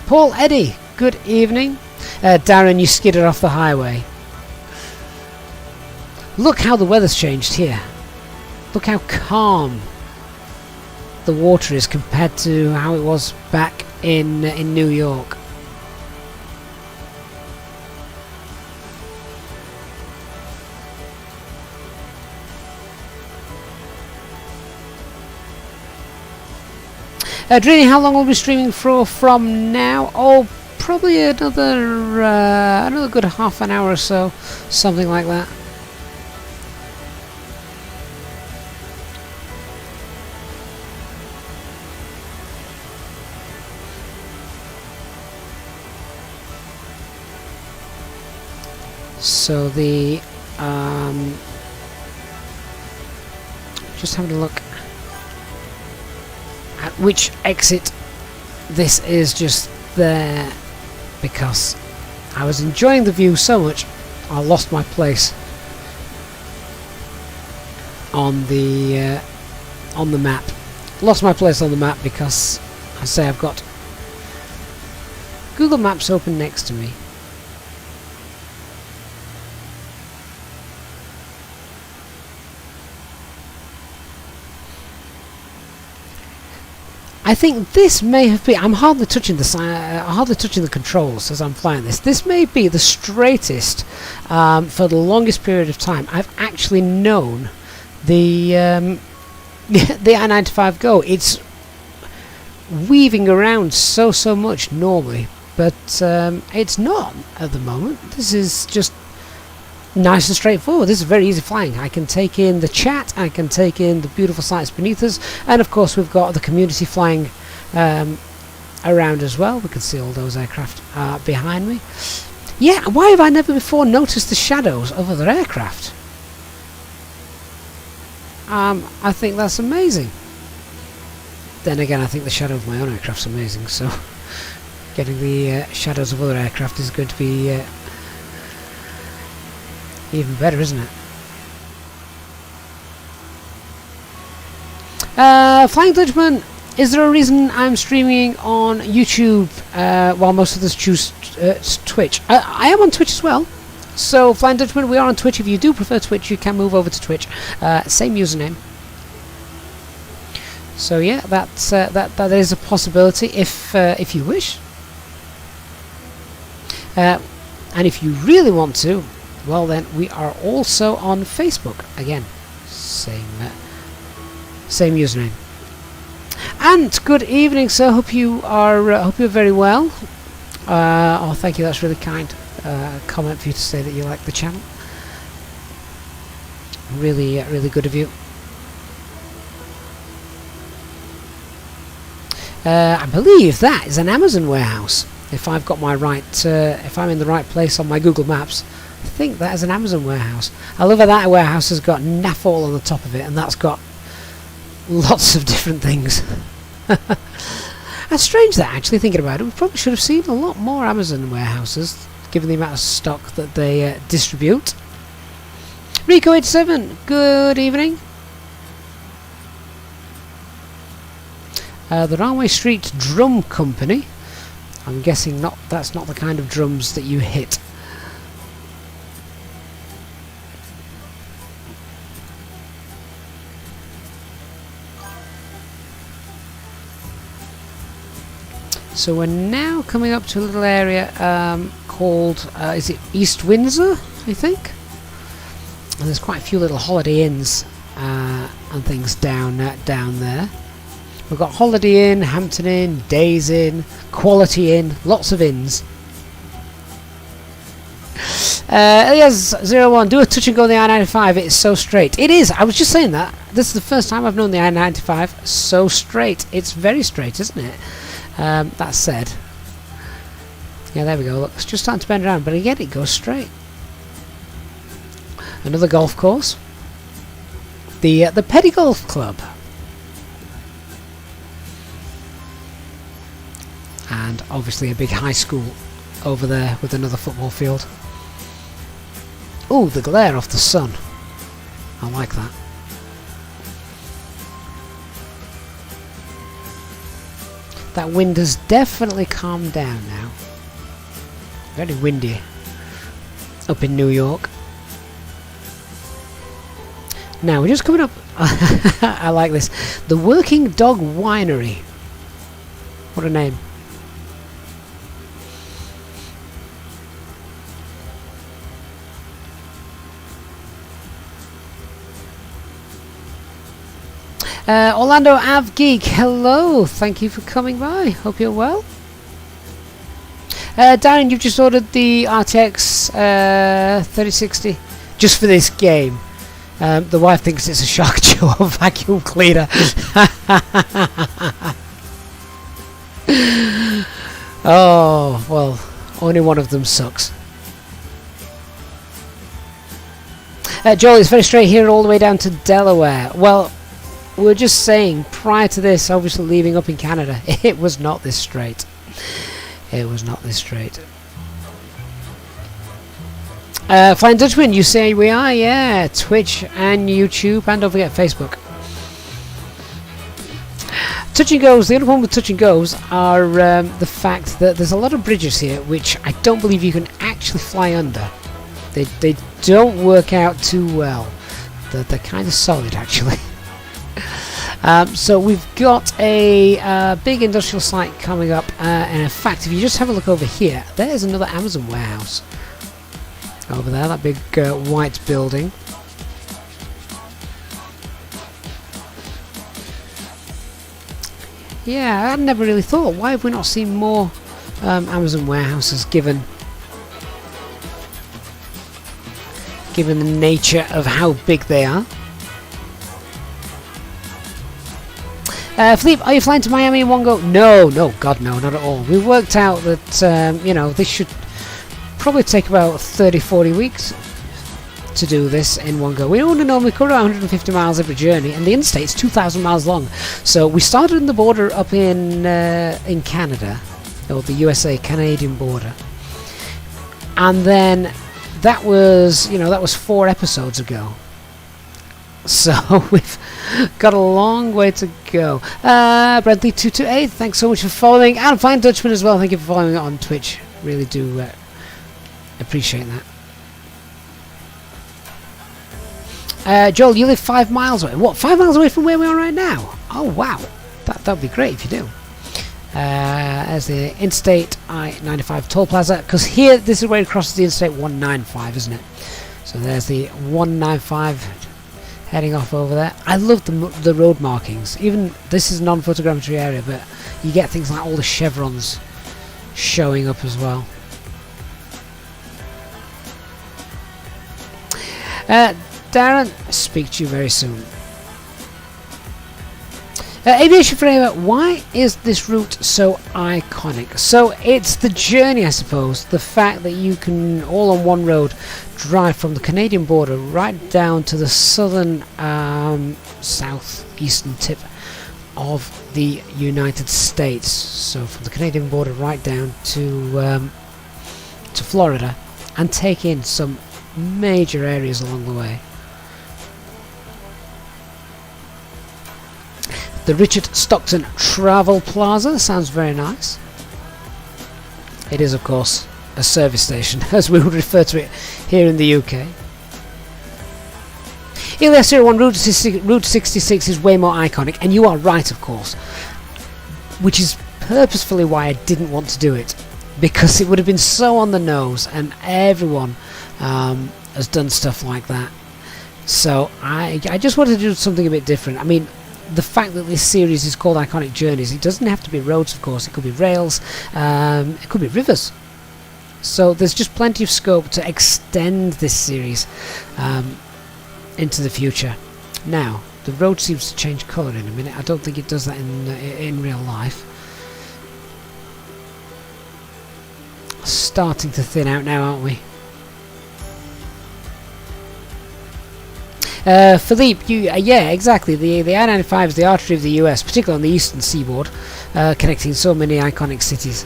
Speaker 1: Paul Eddy, good evening. Darren, you skidded off the highway. Look how the weather's changed here. Look how calm the water is compared to how it was back in New York. Drini, how long will we be streaming for from now? Oh, probably another good half an hour or so, something like that. So the just having a look at which exit this is just there, because I was enjoying the view so much I lost my place on the map. Lost my place on the map because I say I've got Google Maps open next to me. I think this may have been. I'm hardly touching the controls as I'm flying this. This may be the straightest for the longest period of time I've actually known the the I-95 go. It's weaving around so much normally, but it's not at the moment. This is just nice and straightforward. This is very easy flying. I can take in the chat, I can take in the beautiful sights beneath us, and of course we've got the community flying around as well. We can see all those aircraft behind me. Yeah, why have I never before noticed the shadows of other aircraft? I think that's amazing. Then again, I think the shadow of my own aircraft's amazing, so getting the shadows of other aircraft is going to be even better, isn't it? Flying Dutchman, is there a reason I'm streaming on YouTube while most of us choose Twitch? I am on Twitch as well. So Flying Dutchman, we are on Twitch. If you do prefer Twitch, you can move over to Twitch. Same username. So yeah, that is a possibility if you wish. And if you really want to, well then, we are also on Facebook. Again, same username. And good evening, sir. Hope you are. Hope you're very well. Oh, thank you. That's really kind. Comment for you to say that you like the channel. Really, really good of you. I believe that is an Amazon warehouse. If I've got my right, if I'm in the right place on my Google Maps. I think that is an Amazon warehouse. I love how that warehouse has got naff all on the top of it, and that's got lots of different things. That's strange that, actually, thinking about it. We probably should have seen a lot more Amazon warehouses, given the amount of stock that they distribute. Rico87, good evening. The Railway Street Drum Company. I'm guessing that's not the kind of drums that you hit. So we're now coming up to a little area called, is it East Windsor, I think? And there's quite a few little holiday inns and things down there. We've got Holiday Inn, Hampton Inn, Days Inn, Quality Inn, lots of inns. Elias01, do a touch and go on the I-95, it's so straight. It is, I was just saying that. This is the first time I've known the I-95 so straight. It's very straight, isn't it? That said, yeah, there we go. Look, it's just starting to bend around, but again, it goes straight. Another golf course. the Petty Golf Club. And obviously a big high school over there with another football field. Oh, the glare off the sun. I like that. That wind has definitely calmed down now. Very windy up in New York. Now we're just coming up. I like this. The Working Dog Winery. What a name. Orlando Av Geek, hello, thank you for coming by, hope you're well. Darren, you've just ordered the RTX 3060 just for this game. The wife thinks it's a Shark Chew or vacuum cleaner. Oh, well, only one of them sucks. Joel, it's very straight here all the way down to Delaware. Well, we were just saying, prior to this, obviously leaving up in Canada, it was not this straight. It was not this straight. Flying Dutchman, you say we are? Yeah, Twitch and YouTube, and don't forget Facebook. Touch and goes, the other one with touch and goes are the fact that there's a lot of bridges here which I don't believe you can actually fly under. They don't work out too well. They're kind of solid actually. So we've got a big industrial site coming up, and in fact if you just have a look over here, there's another Amazon warehouse over there, that big white building. Yeah, I never really thought, why have we not seen more Amazon warehouses given the nature of how big they are. Philippe, are you flying to Miami in one go? No, God no, not at all. We've worked out that, you know, this should probably take about 30-40 weeks to do this in one go. We only normally cover 150 miles every journey, and the interstate's 2,000 miles long. So we started in the border up in Canada, or the USA-Canadian border, and then that was, you know, that was 4 episodes ago. So we've got a long way to go. Bradley228, thanks so much for following, and Fine Dutchman as well. Thank you for following on Twitch. Really do appreciate that. Joel, you live 5 miles away. What, 5 miles away from where we are right now? Oh wow, that'd be great if you do. As the Interstate I-95 toll plaza, because here this is where it crosses the Interstate 195, isn't it? So there's the 195. Heading off over there. I love the road markings. Even this is a non-photogrammetry area, but you get things like all the chevrons showing up as well. Darren, speak to you very soon. Aviation Forever, why is this route so iconic? So it's the journey, I suppose, the fact that you can, all on one road, drive from the Canadian border right down to the southern southeastern tip of the United States. So from the Canadian border right down to Florida, and take in some major areas along the way. The Richard Stockton Travel Plaza sounds very nice. It is, of course, a service station, as we would refer to it here in the UK. ELS01 Route 66 is way more iconic, and you are right, of course. Which is purposefully why I didn't want to do it, because it would have been so on the nose, and everyone has done stuff like that. So I just wanted to do something a bit different. I mean, the fact that this series is called Iconic Journeys, it doesn't have to be roads, of course. It could be rails, it could be rivers. So there's just plenty of scope to extend this series into the future. Now, the road seems to change colour in a minute. I don't think it does that in real life. Starting to thin out now, aren't we? Philippe, yeah, exactly. The I-95 is the artery of the US, particularly on the eastern seaboard, connecting so many iconic cities.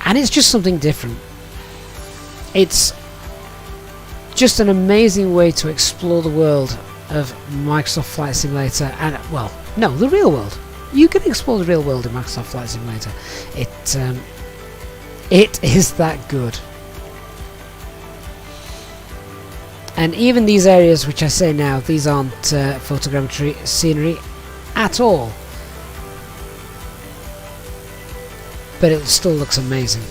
Speaker 1: And it's just something different. It's just an amazing way to explore the world of Microsoft Flight Simulator, and well, no, the real world. You can explore the real world in Microsoft Flight Simulator. It is that good. And even these areas which I say now, these aren't photogrammetry scenery at all. But it still looks amazing.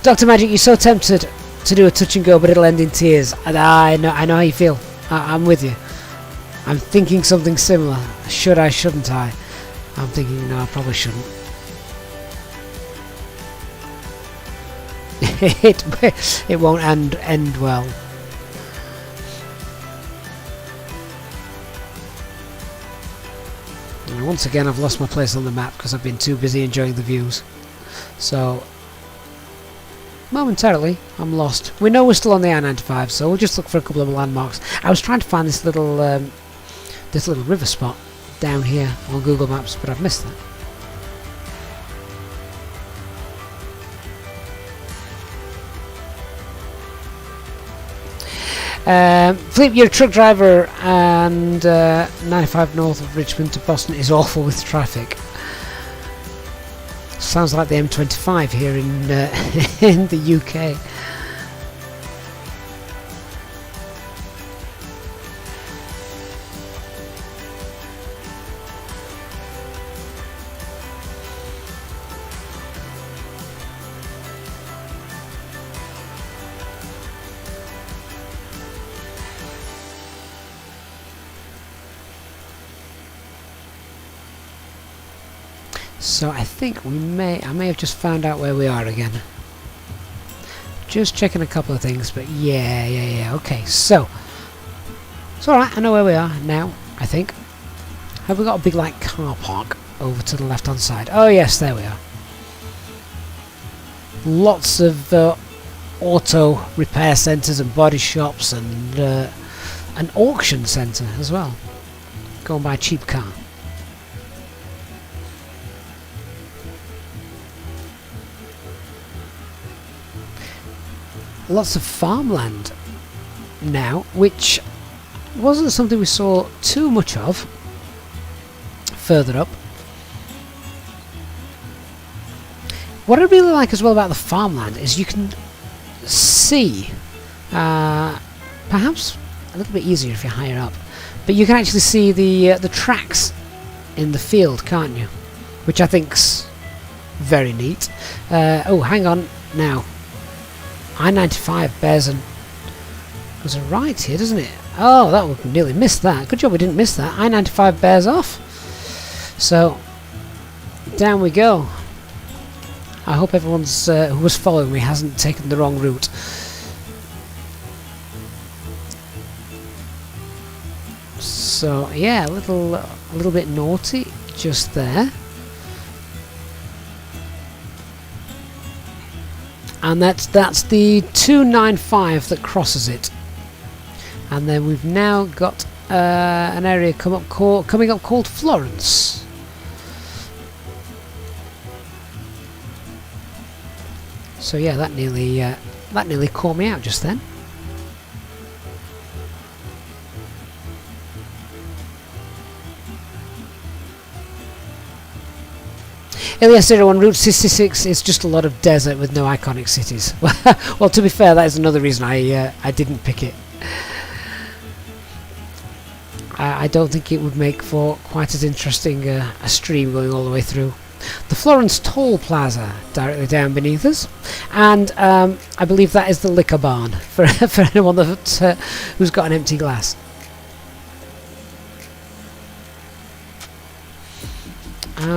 Speaker 1: Dr. Magic, you're so tempted to do a touch and go, but it'll end in tears. And I know how you feel. I'm with you. I'm thinking something similar. Should I, shouldn't I? I'm thinking, no, I probably shouldn't. it won't end well. And once again, I've lost my place on the map because I've been too busy enjoying the views. So, momentarily, I'm lost. We know we're still on the I-95, so we'll just look for a couple of landmarks. I was trying to find this little river spot down here on Google Maps, but I've missed that. Philippe, you're a truck driver, and 95 north of Richmond to Boston is awful with traffic. Sounds like the M25 here in the UK. So I think I may have just found out where we are again. Just checking a couple of things, but yeah, okay, so it's alright, I know where we are now, I think. Have we got a big like car park over to the left hand side? Oh yes, there we are. Lots of auto repair centres and body shops, and an auction centre as well. Go and buy a cheap car. Lots of farmland now, which wasn't something we saw too much of further up. What I really like as well about the farmland is you can see, perhaps a little bit easier if you're higher up, but you can actually see the tracks in the field, can't you? Which I think's very neat. Oh, hang on now. I-95 bears goes a right here, doesn't it? Oh, that would nearly missed that. Good job we didn't miss that. I-95 bears off. So, down we go. I hope everyone's who was following me hasn't taken the wrong route. So, yeah, a little bit naughty just there. And that's the 295 that crosses it, and then we've now got an area coming up called Florence. So yeah, that nearly caught me out just then. LS01 Route 66 is just a lot of desert with no iconic cities. Well, to be fair, that is another reason I didn't pick it. I don't think it would make for quite as interesting a stream going all the way through. The Florence Toll Plaza directly down beneath us, and I believe that is the liquor barn for anyone who's got an empty glass.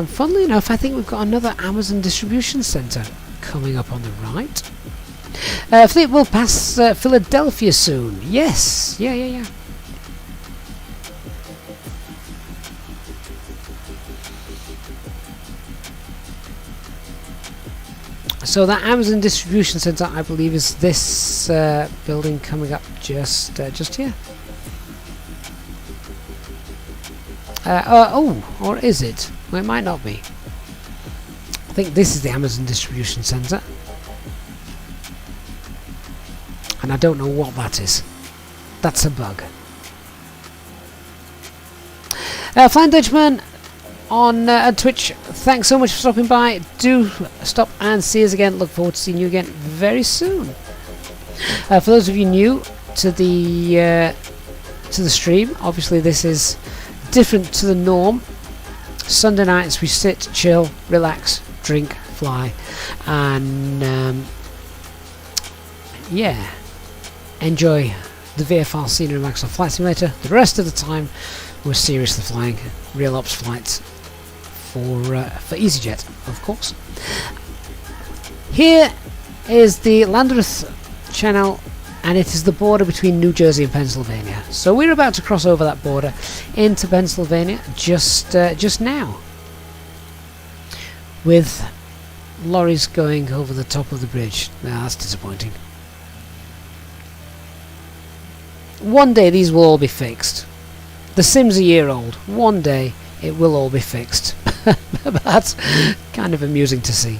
Speaker 1: Funnily enough, I think we've got another Amazon distribution centre coming up on the right. Philippe will pass Philadelphia soon. Yes, yeah. So that Amazon distribution centre, I believe, is this building coming up just here. Oh, or is it? Well, it might not be. I think this is the Amazon distribution centre, and I don't know what that is. That's a bug. Flying Dutchman on Twitch, thanks so much for stopping by. Do stop and see us again. Look forward to seeing you again very soon. For those of you new to the stream, obviously this is different to the norm. Sunday nights we sit, chill, relax, drink, fly, and yeah, enjoy the VFR scenery of Microsoft Flight Simulator. The rest of the time we're seriously flying real ops flights for EasyJet, of course. Here is the Landreth Channel, and it is the border between New Jersey and Pennsylvania. So we're about to cross over that border into Pennsylvania just now, with lorries going over the top of the bridge. Now that's disappointing. One day these will all be fixed. The sim's a year old. One day it will all be fixed. That's kind of amusing to see.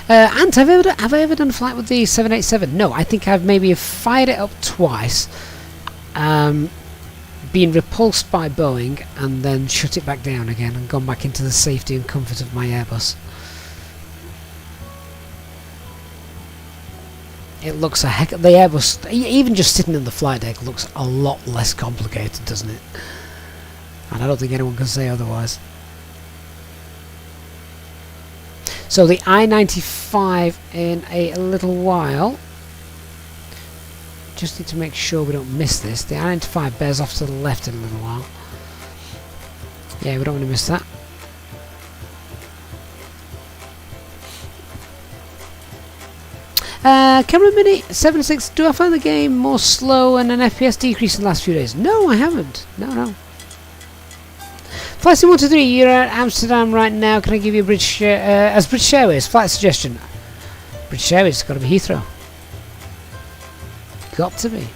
Speaker 1: Ant, have I ever done a flight with the 787? No, I think I've maybe fired it up twice, been repulsed by Boeing, and then shut it back down again and gone back into the safety and comfort of my Airbus. It looks a heck. The Airbus, even just sitting in the flight deck, looks a lot less complicated, doesn't it? And I don't think anyone can say otherwise. So the I-95 in a little while. Just need to make sure we don't miss this. The I-95 bears off to the left in a little while. Yeah, we don't want to miss that. Camera Mini 76, do I find the game more slow and an FPS decrease in the last few days? No, I havenent. No. Flight Sim 123, you're at Amsterdam right now. Can I give you a British as British Airways flight suggestion? British Airways, got to be Heathrow. Got to be.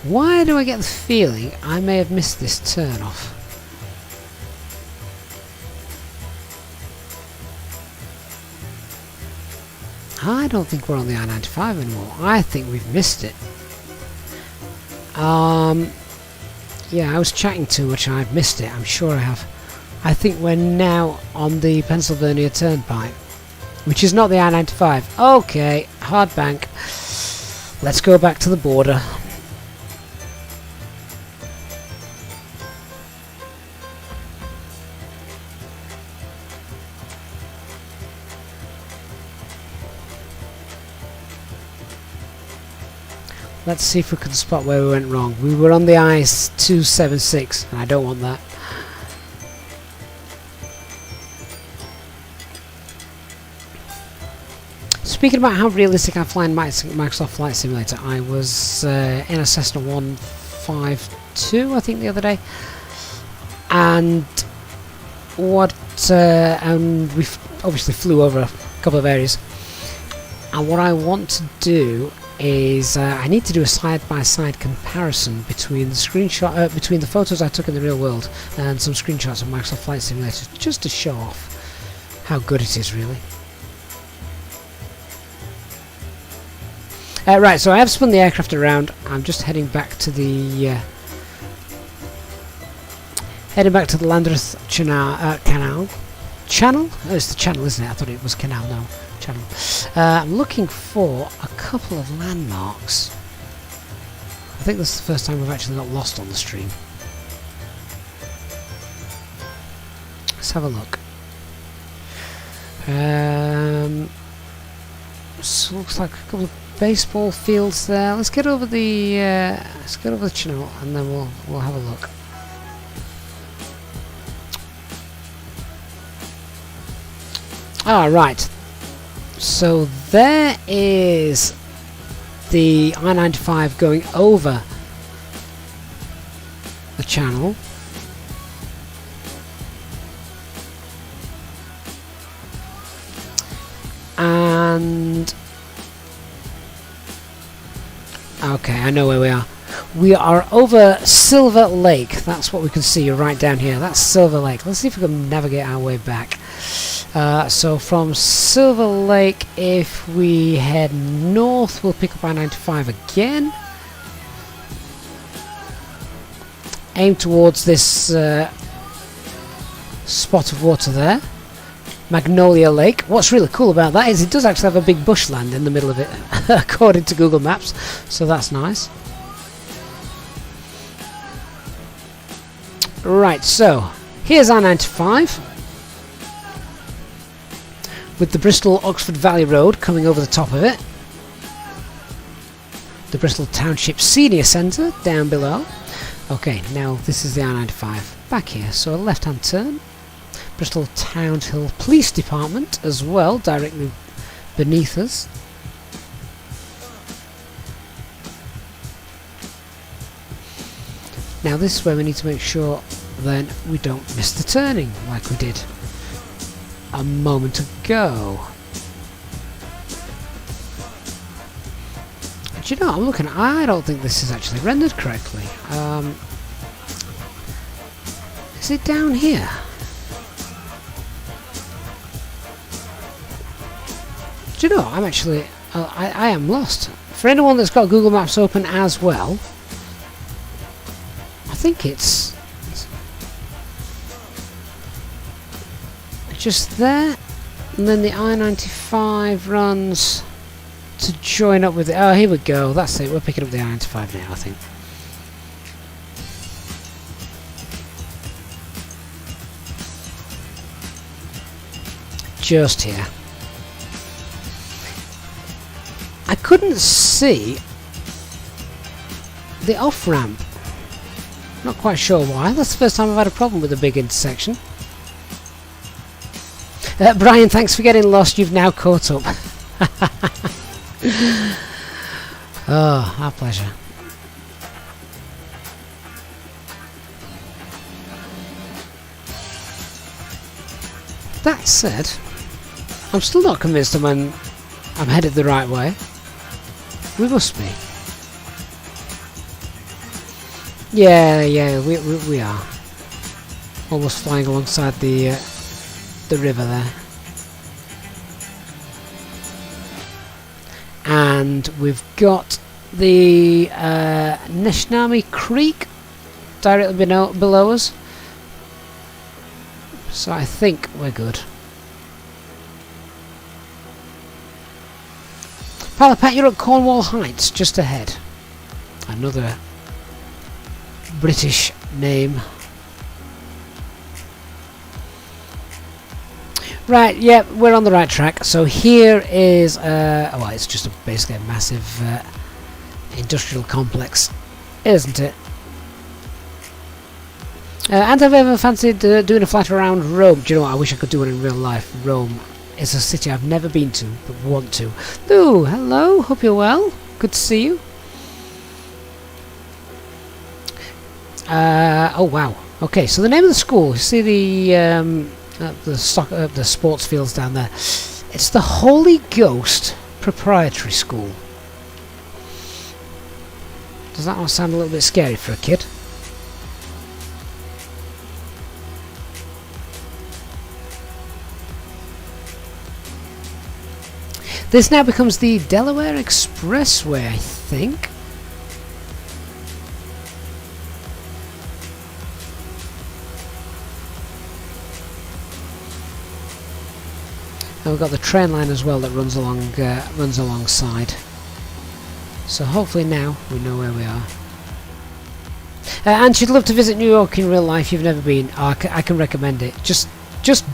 Speaker 1: Why do I get the feeling I may have missed this turn off? I don't think we're on the I-95 anymore. I think we've missed it. Yeah, I was chatting too much and I've missed it. I'm sure I have. I think we're now on the Pennsylvania Turnpike, which is not the I-95. Okay, hard bank. Let's go back to the border. Let's see if we can spot where we went wrong. We were on the I-276, and I don't want that. Speaking about how realistic I fly in Microsoft Flight Simulator, I was in a Cessna 152, I think, the other day, and and we obviously flew over a couple of areas. And what I want to do is I need to do a side-by-side comparison between the between the photos I took in the real world and some screenshots of Microsoft Flight Simulator, just to show off how good it is, really. Right, so I have spun the aircraft around. I'm just heading back to the Landreth Channel. Oh, it's the channel, isn't it? I thought it was canal. No. Channel. I'm looking for a couple of landmarks. I think this is the first time we've actually got lost on the stream. Let's have a look. So looks like a couple of baseball fields there. Let's get over the channel and then we'll have a look. Ah, right. So there is the I-95 going over the channel. And okay, I know where we are. We are over Silver Lake. That's what we can see right down here. That's Silver Lake. Let's see if we can navigate our way back. So from Silver Lake, if we head north, we'll pick up I-95 again. Aim towards this spot of water there. Magnolia Lake. What's really cool about that is it does actually have a big bushland in the middle of it, according to Google Maps, so that's nice. Right, so here's I-95 with the Bristol-Oxford Valley Road coming over the top of it. The Bristol Township Senior Centre down below. Okay, now this is the I-95 back here, so a left-hand turn. Bristol Town Hill Police Department as well, directly beneath us. Now this is where we need to make sure then we don't miss the turning like we did a moment ago. Do you know, I'm looking, I don't think this is actually rendered correctly. Is it down here? Do you know, I'm actually, I am lost. For anyone that's got Google Maps open as well, I think it's just there, and then the I-95 runs to join up with it. Oh, here we go, that's it, we're picking up the I-95 now, I think. Just here. I couldn't see the off-ramp. Not quite sure why. That's the first time I've had a problem with a big intersection. Brian, thanks for getting lost. You've now caught up. Oh, our pleasure. That said, I'm still not convinced I'm headed the right way. We must be. Yeah, we are. Almost flying alongside the river there. And we've got the Neshnami Creek directly below us. So I think we're good. Palapat, you're at Cornwall Heights, just ahead. Another British name. Right, yeah, we're on the right track. So here is, well, it's just basically a massive industrial complex, isn't it? And I've ever fancied doing a flight around Rome. Do you know what? I wish I could do it in real life. Rome is a city I've never been to, but want to. Ooh, hello, hope you're well. Good to see you. Oh wow. Okay, so the name of the school. You see the sports fields down there. It's the Holy Ghost Proprietary School. Does that not sound a little bit scary for a kid? This now becomes the Delaware Expressway, I think. And we've got the train line as well that runs alongside. So hopefully now we know where we are. And she'd love to visit New York in real life. You've never been. Oh, I can recommend it. Just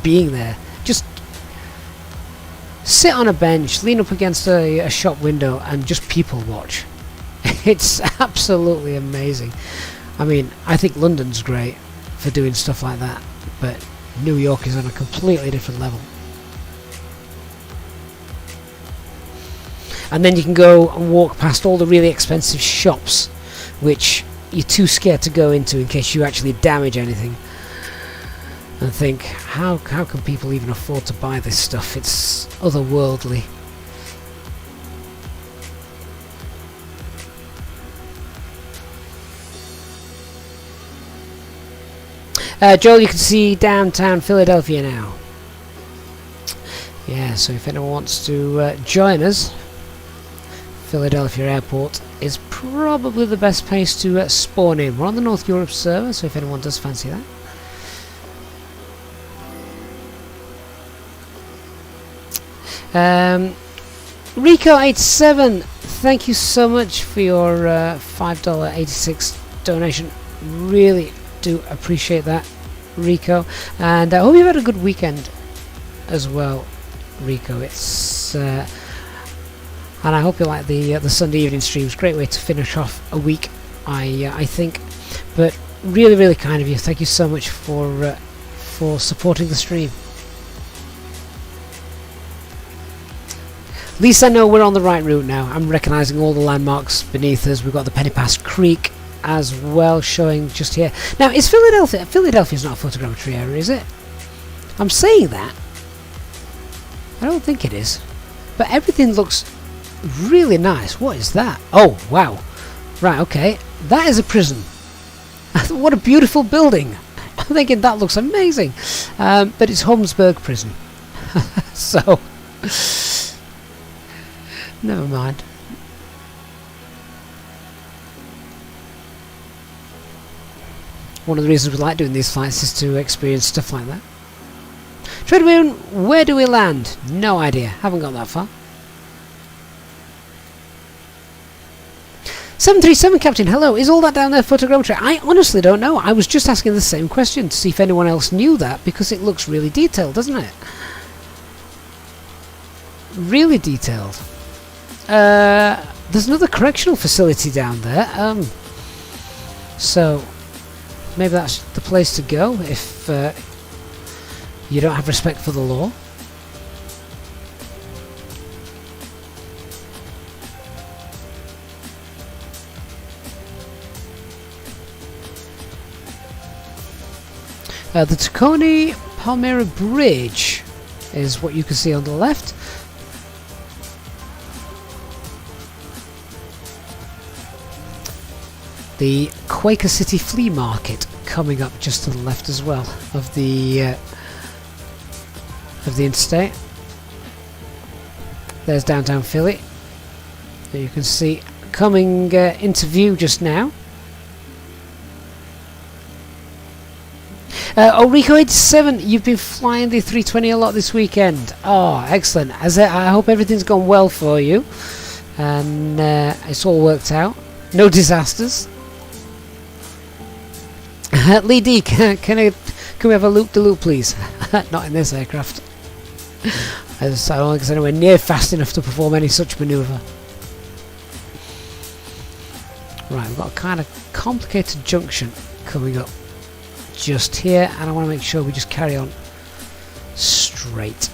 Speaker 1: being there. Just sit on a bench, lean up against a shop window and just people watch. It's absolutely amazing. I mean, I think London's great for doing stuff like that, but New York is on a completely different level. and then you can go and walk past all the really expensive shops, which you're too scared to go into in case you actually damage anything. And think, how can people even afford to buy this stuff? It's otherworldly. Joel, you can see downtown Philadelphia now. Yeah, so if anyone wants to join us, Philadelphia Airport is probably the best place to spawn in. We're on the North Europe server, so if anyone does fancy that. Rico87, thank you so much for your $5.86 donation. Really do appreciate that, Rico, and I hope you've had a good weekend as well, Rico. It's and I hope you like the Sunday evening streams. Great way to finish off a week, I think. But really kind of you. Thank you so much for supporting the stream. At least I know we're on the right route now. I'm recognising all the landmarks beneath us. We've got the Penny Pass Creek as well, showing just here. Now, is Philadelphia's not a photogrammetry area, is it? I'm saying that. I don't think it is. But everything looks really nice. What is that? Oh, wow. Right, okay. That is a prison. What a beautiful building. I'm thinking that looks amazing. But it's Holmesburg Prison. So, never mind. One of the reasons we like doing these flights is to experience stuff like that. Treadway, where do we land? No idea. Haven't got that far. 737 Captain, hello. Is all that down there photogrammetry? I honestly don't know. I was just asking the same question to see if anyone else knew that, because it looks really detailed, doesn't it? Really detailed. There's another correctional facility down there. So maybe that's the place to go if you don't have respect for the law. The Taconi Palmyra Bridge is what you can see on the left. The Quaker City Flea Market coming up just to the left as well of the interstate. There's downtown Philly that you can see coming into view just now. Rico 87, you've been flying the 320 a lot this weekend. Oh, excellent. I hope everything's gone well for you and it's all worked out. No disasters. Lee D, can we have a loop-de-loop, please? Not in this aircraft. I don't think it's anywhere near fast enough to perform any such manoeuvre. Right, we've got a kind of complicated junction coming up just here, and I want to make sure we just carry on straight.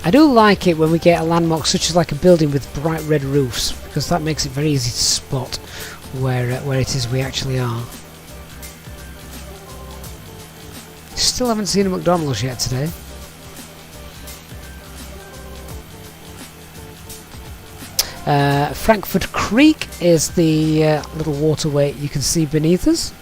Speaker 1: I do like it when we get a landmark such as like a building with bright red roofs, because that makes it very easy to spot where it is we actually are. Still haven't seen a McDonald's yet today. Frankfurt Creek is the little waterway you can see beneath us.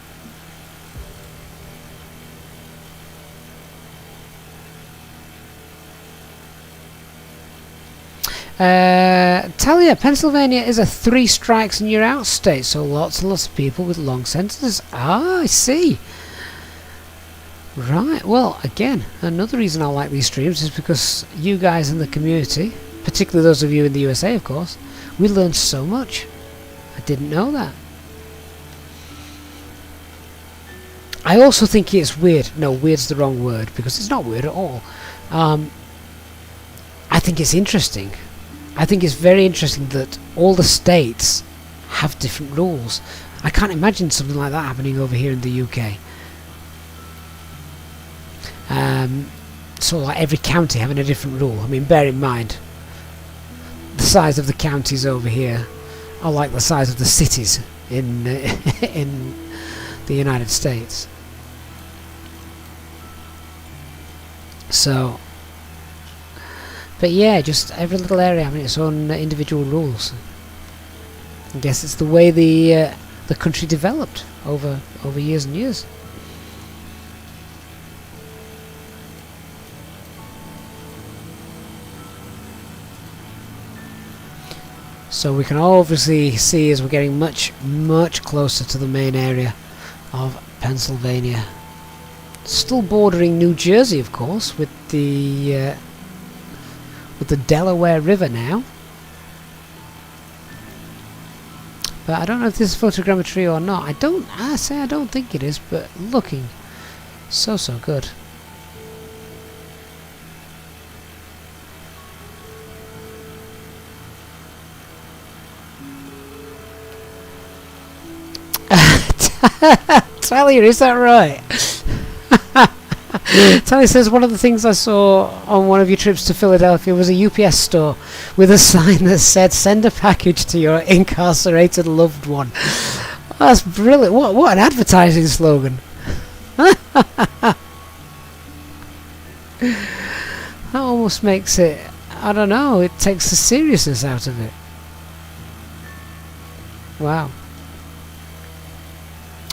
Speaker 1: Talia, Pennsylvania is a 3 strikes and you're out state, so lots and lots of people with long sentences. Ah, I see. Right, well, again, another reason I like these streams is because you guys in the community, particularly those of you in the USA, of course, we learn so much. I didn't know that. I also think it's weird. No, weird's the wrong word, because it's not weird at all. I think it's interesting. I think it's very interesting that all the states have different rules. I can't imagine something like that happening over here in the UK. So like every county having a different rule. I mean, bear in mind, size of the counties over here are like the size of the cities in in the United States. So, but yeah, just every little area having its own individual rules. I guess it's the way the country developed over years and years. So we can obviously see as we're getting much closer to the main area of Pennsylvania. Still bordering New Jersey, of course, with the Delaware River now. But I don't know if this is photogrammetry or not. I don't think it is, but looking so good. Talia, is that right? Talia says one of the things I saw on one of your trips to Philadelphia was a UPS store with a sign that said "Send a package to your incarcerated loved one." That's brilliant. What an advertising slogan. That almost makes it, I don't know, it takes the seriousness out of it. Wow.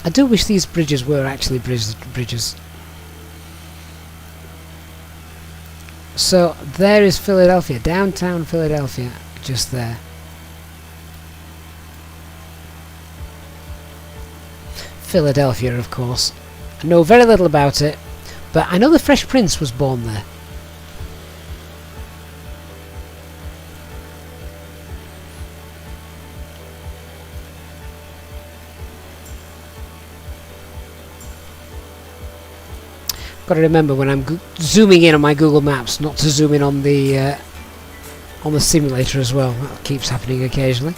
Speaker 1: I do wish these bridges were actually bridges. So there is Philadelphia, downtown Philadelphia, just there. Philadelphia, of course. I know very little about it, but I know the Fresh Prince was born there. Got to remember when I'm zooming in on my Google Maps, not to zoom in on the simulator as well. That keeps happening occasionally.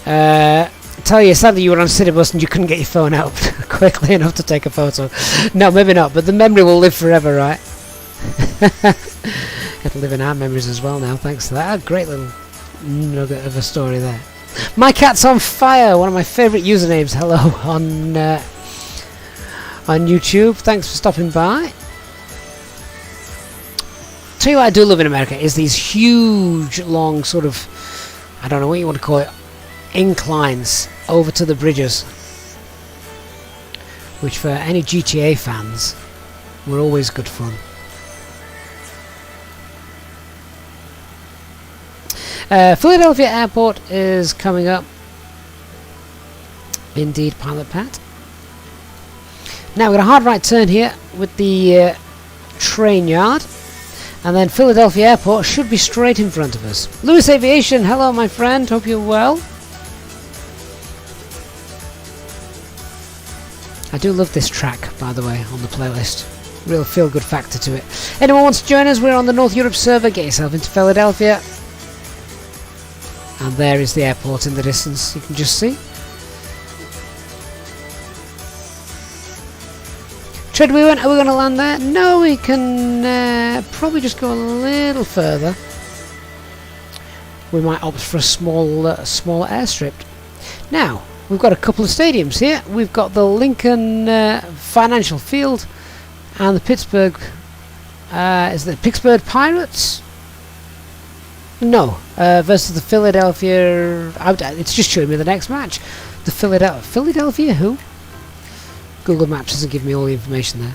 Speaker 1: Tell you, sadly you were on Cinebus and you couldn't get your phone out quickly enough to take a photo. No, maybe not, but the memory will live forever, right? It'll live in our memories as well now, thanks to that. A great little nugget of a story there. My Cat's on Fire, one of my favourite usernames. Hello on YouTube. Thanks for stopping by. Tell you what I do love in America is these huge, long sort of, I don't know what you want to call it, inclines over to the bridges, which for any GTA fans were always good fun. Philadelphia Airport is coming up. Indeed, Pilot Pat. Now we've got a hard right turn here with the train yard, and then Philadelphia Airport should be straight in front of us. Lewis Aviation, hello my friend, hope you're well. I do love this track, by the way, on the playlist. Real feel-good factor to it. Anyone wants to join us, we're on the North Europe server. Get yourself into Philadelphia. And there is the airport in the distance, you can just see. Treadway, are we going to land there? No, we can probably just go a little further. We might opt for a small airstrip. Now, we've got a couple of stadiums here. We've got the Lincoln Financial Field and the Pittsburgh. Is it the Pittsburgh Pirates? No, versus the Philadelphia. It's just showing me the next match. The Philadelphia who? Google Maps doesn't give me all the information there.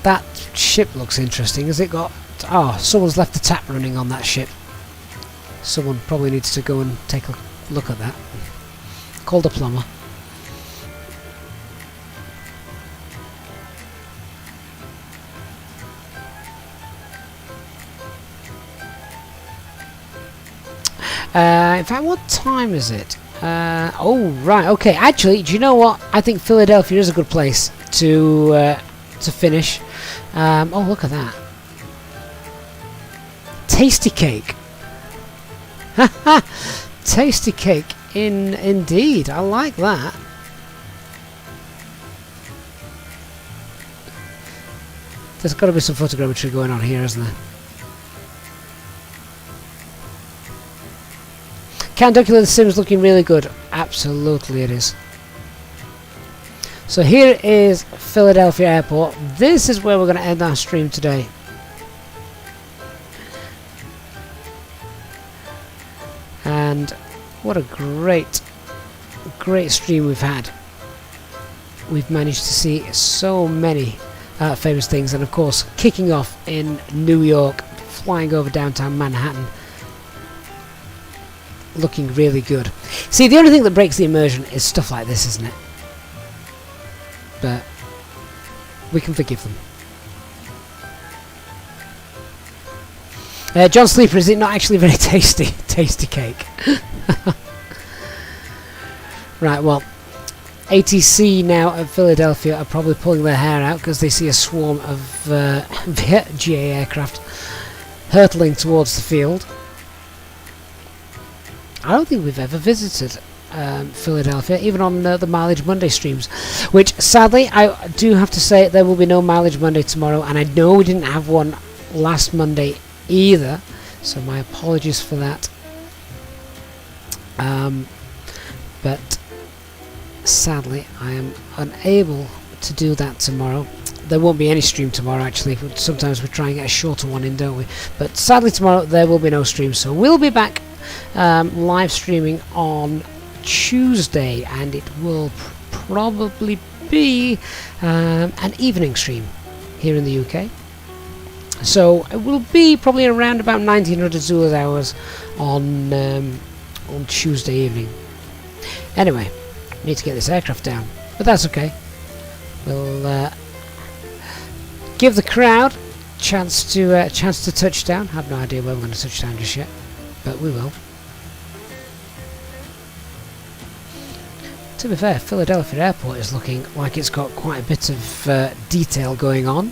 Speaker 1: That ship looks interesting. Has it got... Oh, someone's left the tap running on that ship. Someone probably needs to go and take a look at that. Called a plumber. In fact, what time is it? Oh, right, okay. Actually, do you know what? I think Philadelphia is a good place to finish. Oh, look at that. Tasty cake. Tasty cake, indeed. I like that. There's got to be some photogrammetry going on here, isn't there? Can document the Sims looking really good? Absolutely it is. So here is Philadelphia Airport. This is where we're going to end our stream today. And what a great stream we've had. We've managed to see so many famous things, and of course kicking off in New York, flying over downtown Manhattan, looking really good. See, the only thing that breaks the immersion is stuff like this, isn't it? But we can forgive them. John Sleeper, is it not actually very tasty? Tasty cake. Right, well, ATC now at Philadelphia are probably pulling their hair out because they see a swarm of GA aircraft hurtling towards the field. I don't think we've ever visited Philadelphia, even on the Mileage Monday streams, which sadly I do have to say there will be no Mileage Monday tomorrow, and I know we didn't have one last Monday either, so my apologies for that. But sadly I am unable to do that tomorrow. There won't be any stream tomorrow actually. Sometimes we try and get a shorter one in, don't we? But sadly tomorrow there will be no stream, so we'll be back live streaming on Tuesday, and it will probably be an evening stream here in the UK. So it will be probably around about 1900 Zulu hours on Tuesday evening. Anyway, need to get this aircraft down, but that's okay. We'll give the crowd chance to touch down. I have no idea where we're going to touch down just yet, but we will. To be fair, Philadelphia Airport is looking like it's got quite a bit of detail going on.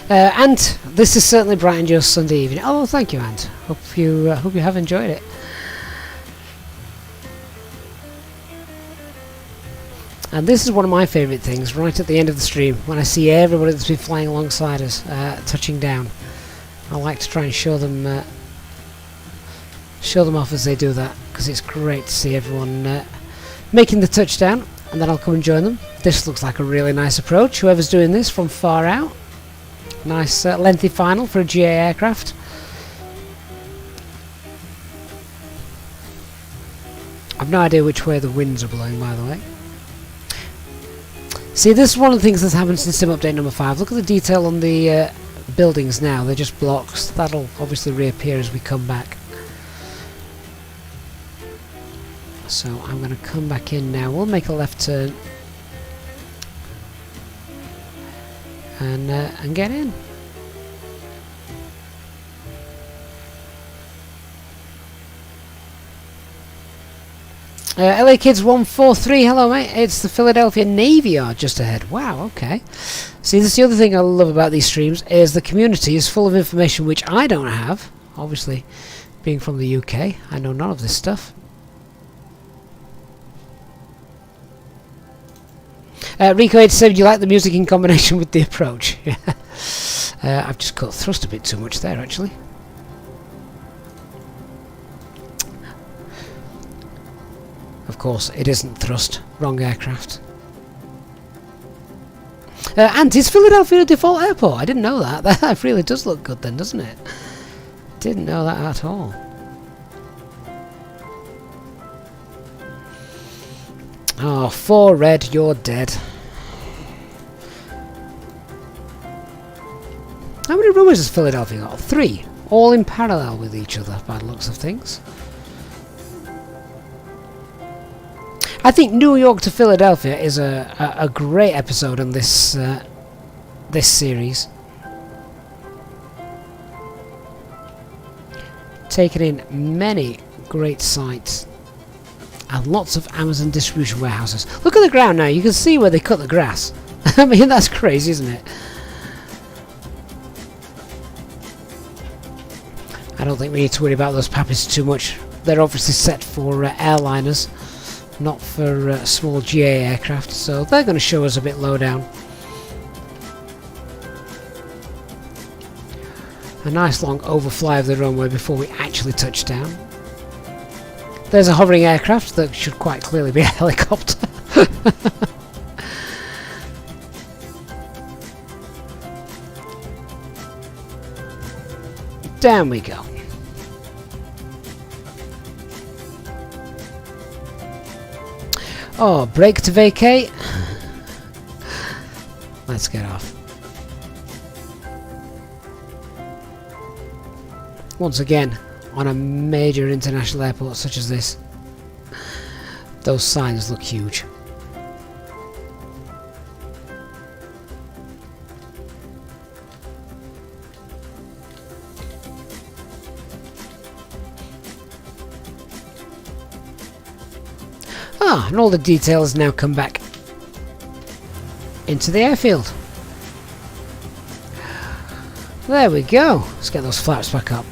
Speaker 1: Ant, this has certainly brightened your Sunday evening. Oh, thank you, Ant. Hope you have enjoyed it. And this is one of my favourite things, right at the end of the stream, when I see everybody that's been flying alongside us touching down. I like to try and show them off as they do that, because it's great to see everyone making the touchdown, and then I'll come and join them. This looks like a really nice approach, whoever's doing this from far out. Nice lengthy final for a GA aircraft. I've no idea which way the winds are blowing, by the way. See, this is one of the things that's happened since Sim Update number 5. Look at the detail on the buildings now. They're just blocks. That'll obviously reappear as we come back. So I'm going to come back in now. We'll make a left turn and get in. LA Kids 143, hello mate, it's the Philadelphia Navy Yard just ahead. Wow, okay. See, this is the other thing I love about these streams, is the community is full of information which I don't have. Obviously, being from the UK, I know none of this stuff. Rico 87, do you like the music in combination with the approach? I've just cut thrust a bit too much there, actually. Of course, it isn't thrust. Wrong aircraft. And is Philadelphia a default airport? I didn't know that. That really does look good then, doesn't it? Didn't know that at all. Oh, 4 red, you're dead. How many runners has Philadelphia got? 3. All in parallel with each other, by the looks of things. I think New York to Philadelphia is a great episode on this this series. Taken in many great sites and lots of Amazon distribution warehouses. Look at the ground now. You can see where they cut the grass. I mean, that's crazy, isn't it? I don't think we need to worry about those pappies too much. They're obviously set for airliners, not for small GA aircraft, so they're going to show us a bit low down. A nice long overfly of the runway before we actually touch down. There's a hovering aircraft that should quite clearly be a helicopter. Down we go. Oh, brake to vacate. Let's get off. Once again, on a major international airport such as this, those signs look huge. Ah, and all the details now come back into the airfield. There we go. Let's get those flaps back up.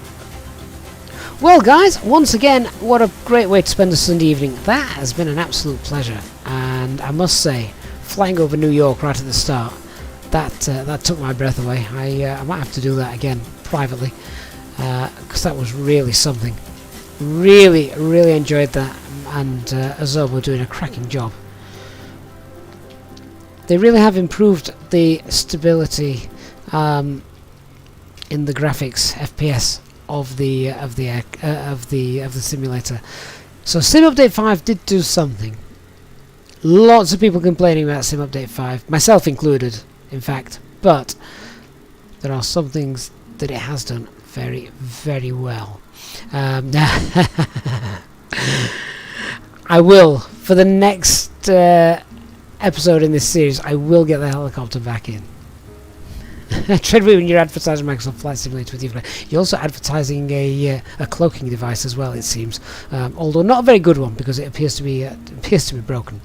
Speaker 1: Well guys, once again, what a great way to spend a Sunday evening. That has been an absolute pleasure, and I must say, flying over New York right at the start, that took my breath away. I might have to do that again privately, because that was really something. Really enjoyed that, and Azob were doing a cracking job. They really have improved the stability in the graphics FPS of the simulator. So Sim Update 5 did do something. Lots of people complaining about Sim Update 5, myself included, in fact, but there are some things that it has done very well. I will, for the next episode in this series, I will get the helicopter back in. Treadway, when you're advertising Microsoft Flight Simulator with you're also advertising a cloaking device as well, it seems, although not a very good one because it appears to be broken.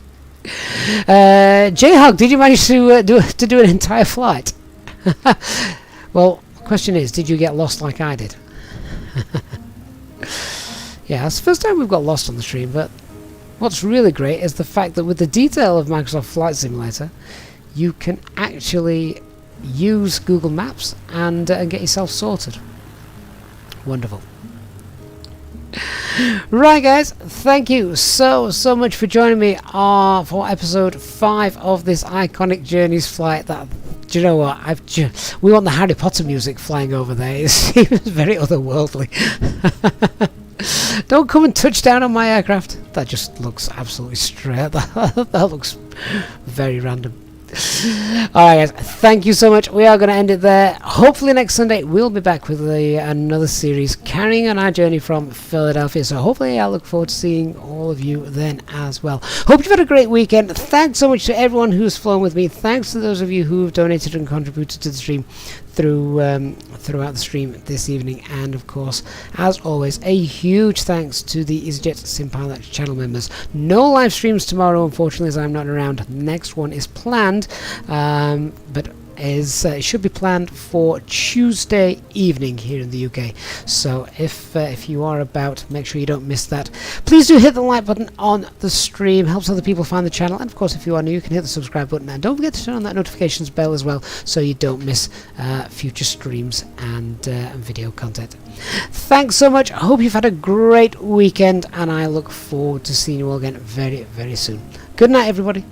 Speaker 1: J-Hog, did you manage to do an entire flight? Well, the question is, did you get lost like I did? Yeah, it's the first time we've got lost on the stream, but what's really great is the fact that with the detail of Microsoft Flight Simulator, you can actually use Google Maps and get yourself sorted. Wonderful. Right guys, thank you so much for joining me for episode 5 of this iconic Journeys flight. That, do you know what, we want the Harry Potter music flying over there. It seems very otherworldly. Don't come and touch down on my aircraft. That just looks absolutely straight. That looks very random. Alright guys, thank you so much. We are going to end it there. Hopefully next Sunday we'll be back with another series carrying on our journey from Philadelphia, so hopefully I look forward to seeing all of you then as well. Hope you've had a great weekend. Thanks so much to everyone who's flown with me. Thanks to those of you who've donated and contributed to the stream throughout the stream this evening, and of course, as always, a huge thanks to the EasyJet SimPilot channel members. No live streams tomorrow, unfortunately, as I'm not around. Next one is planned, but it should be planned for Tuesday evening here in the UK. So if you are about, make sure you don't miss that. Please do hit the like button on the stream, helps other people find the channel, and of course if you are new you can hit the subscribe button, and don't forget to turn on that notifications bell as well so you don't miss future streams and video content. Thanks so much. I hope you've had a great weekend, and I look forward to seeing you all again very soon. Good night everybody.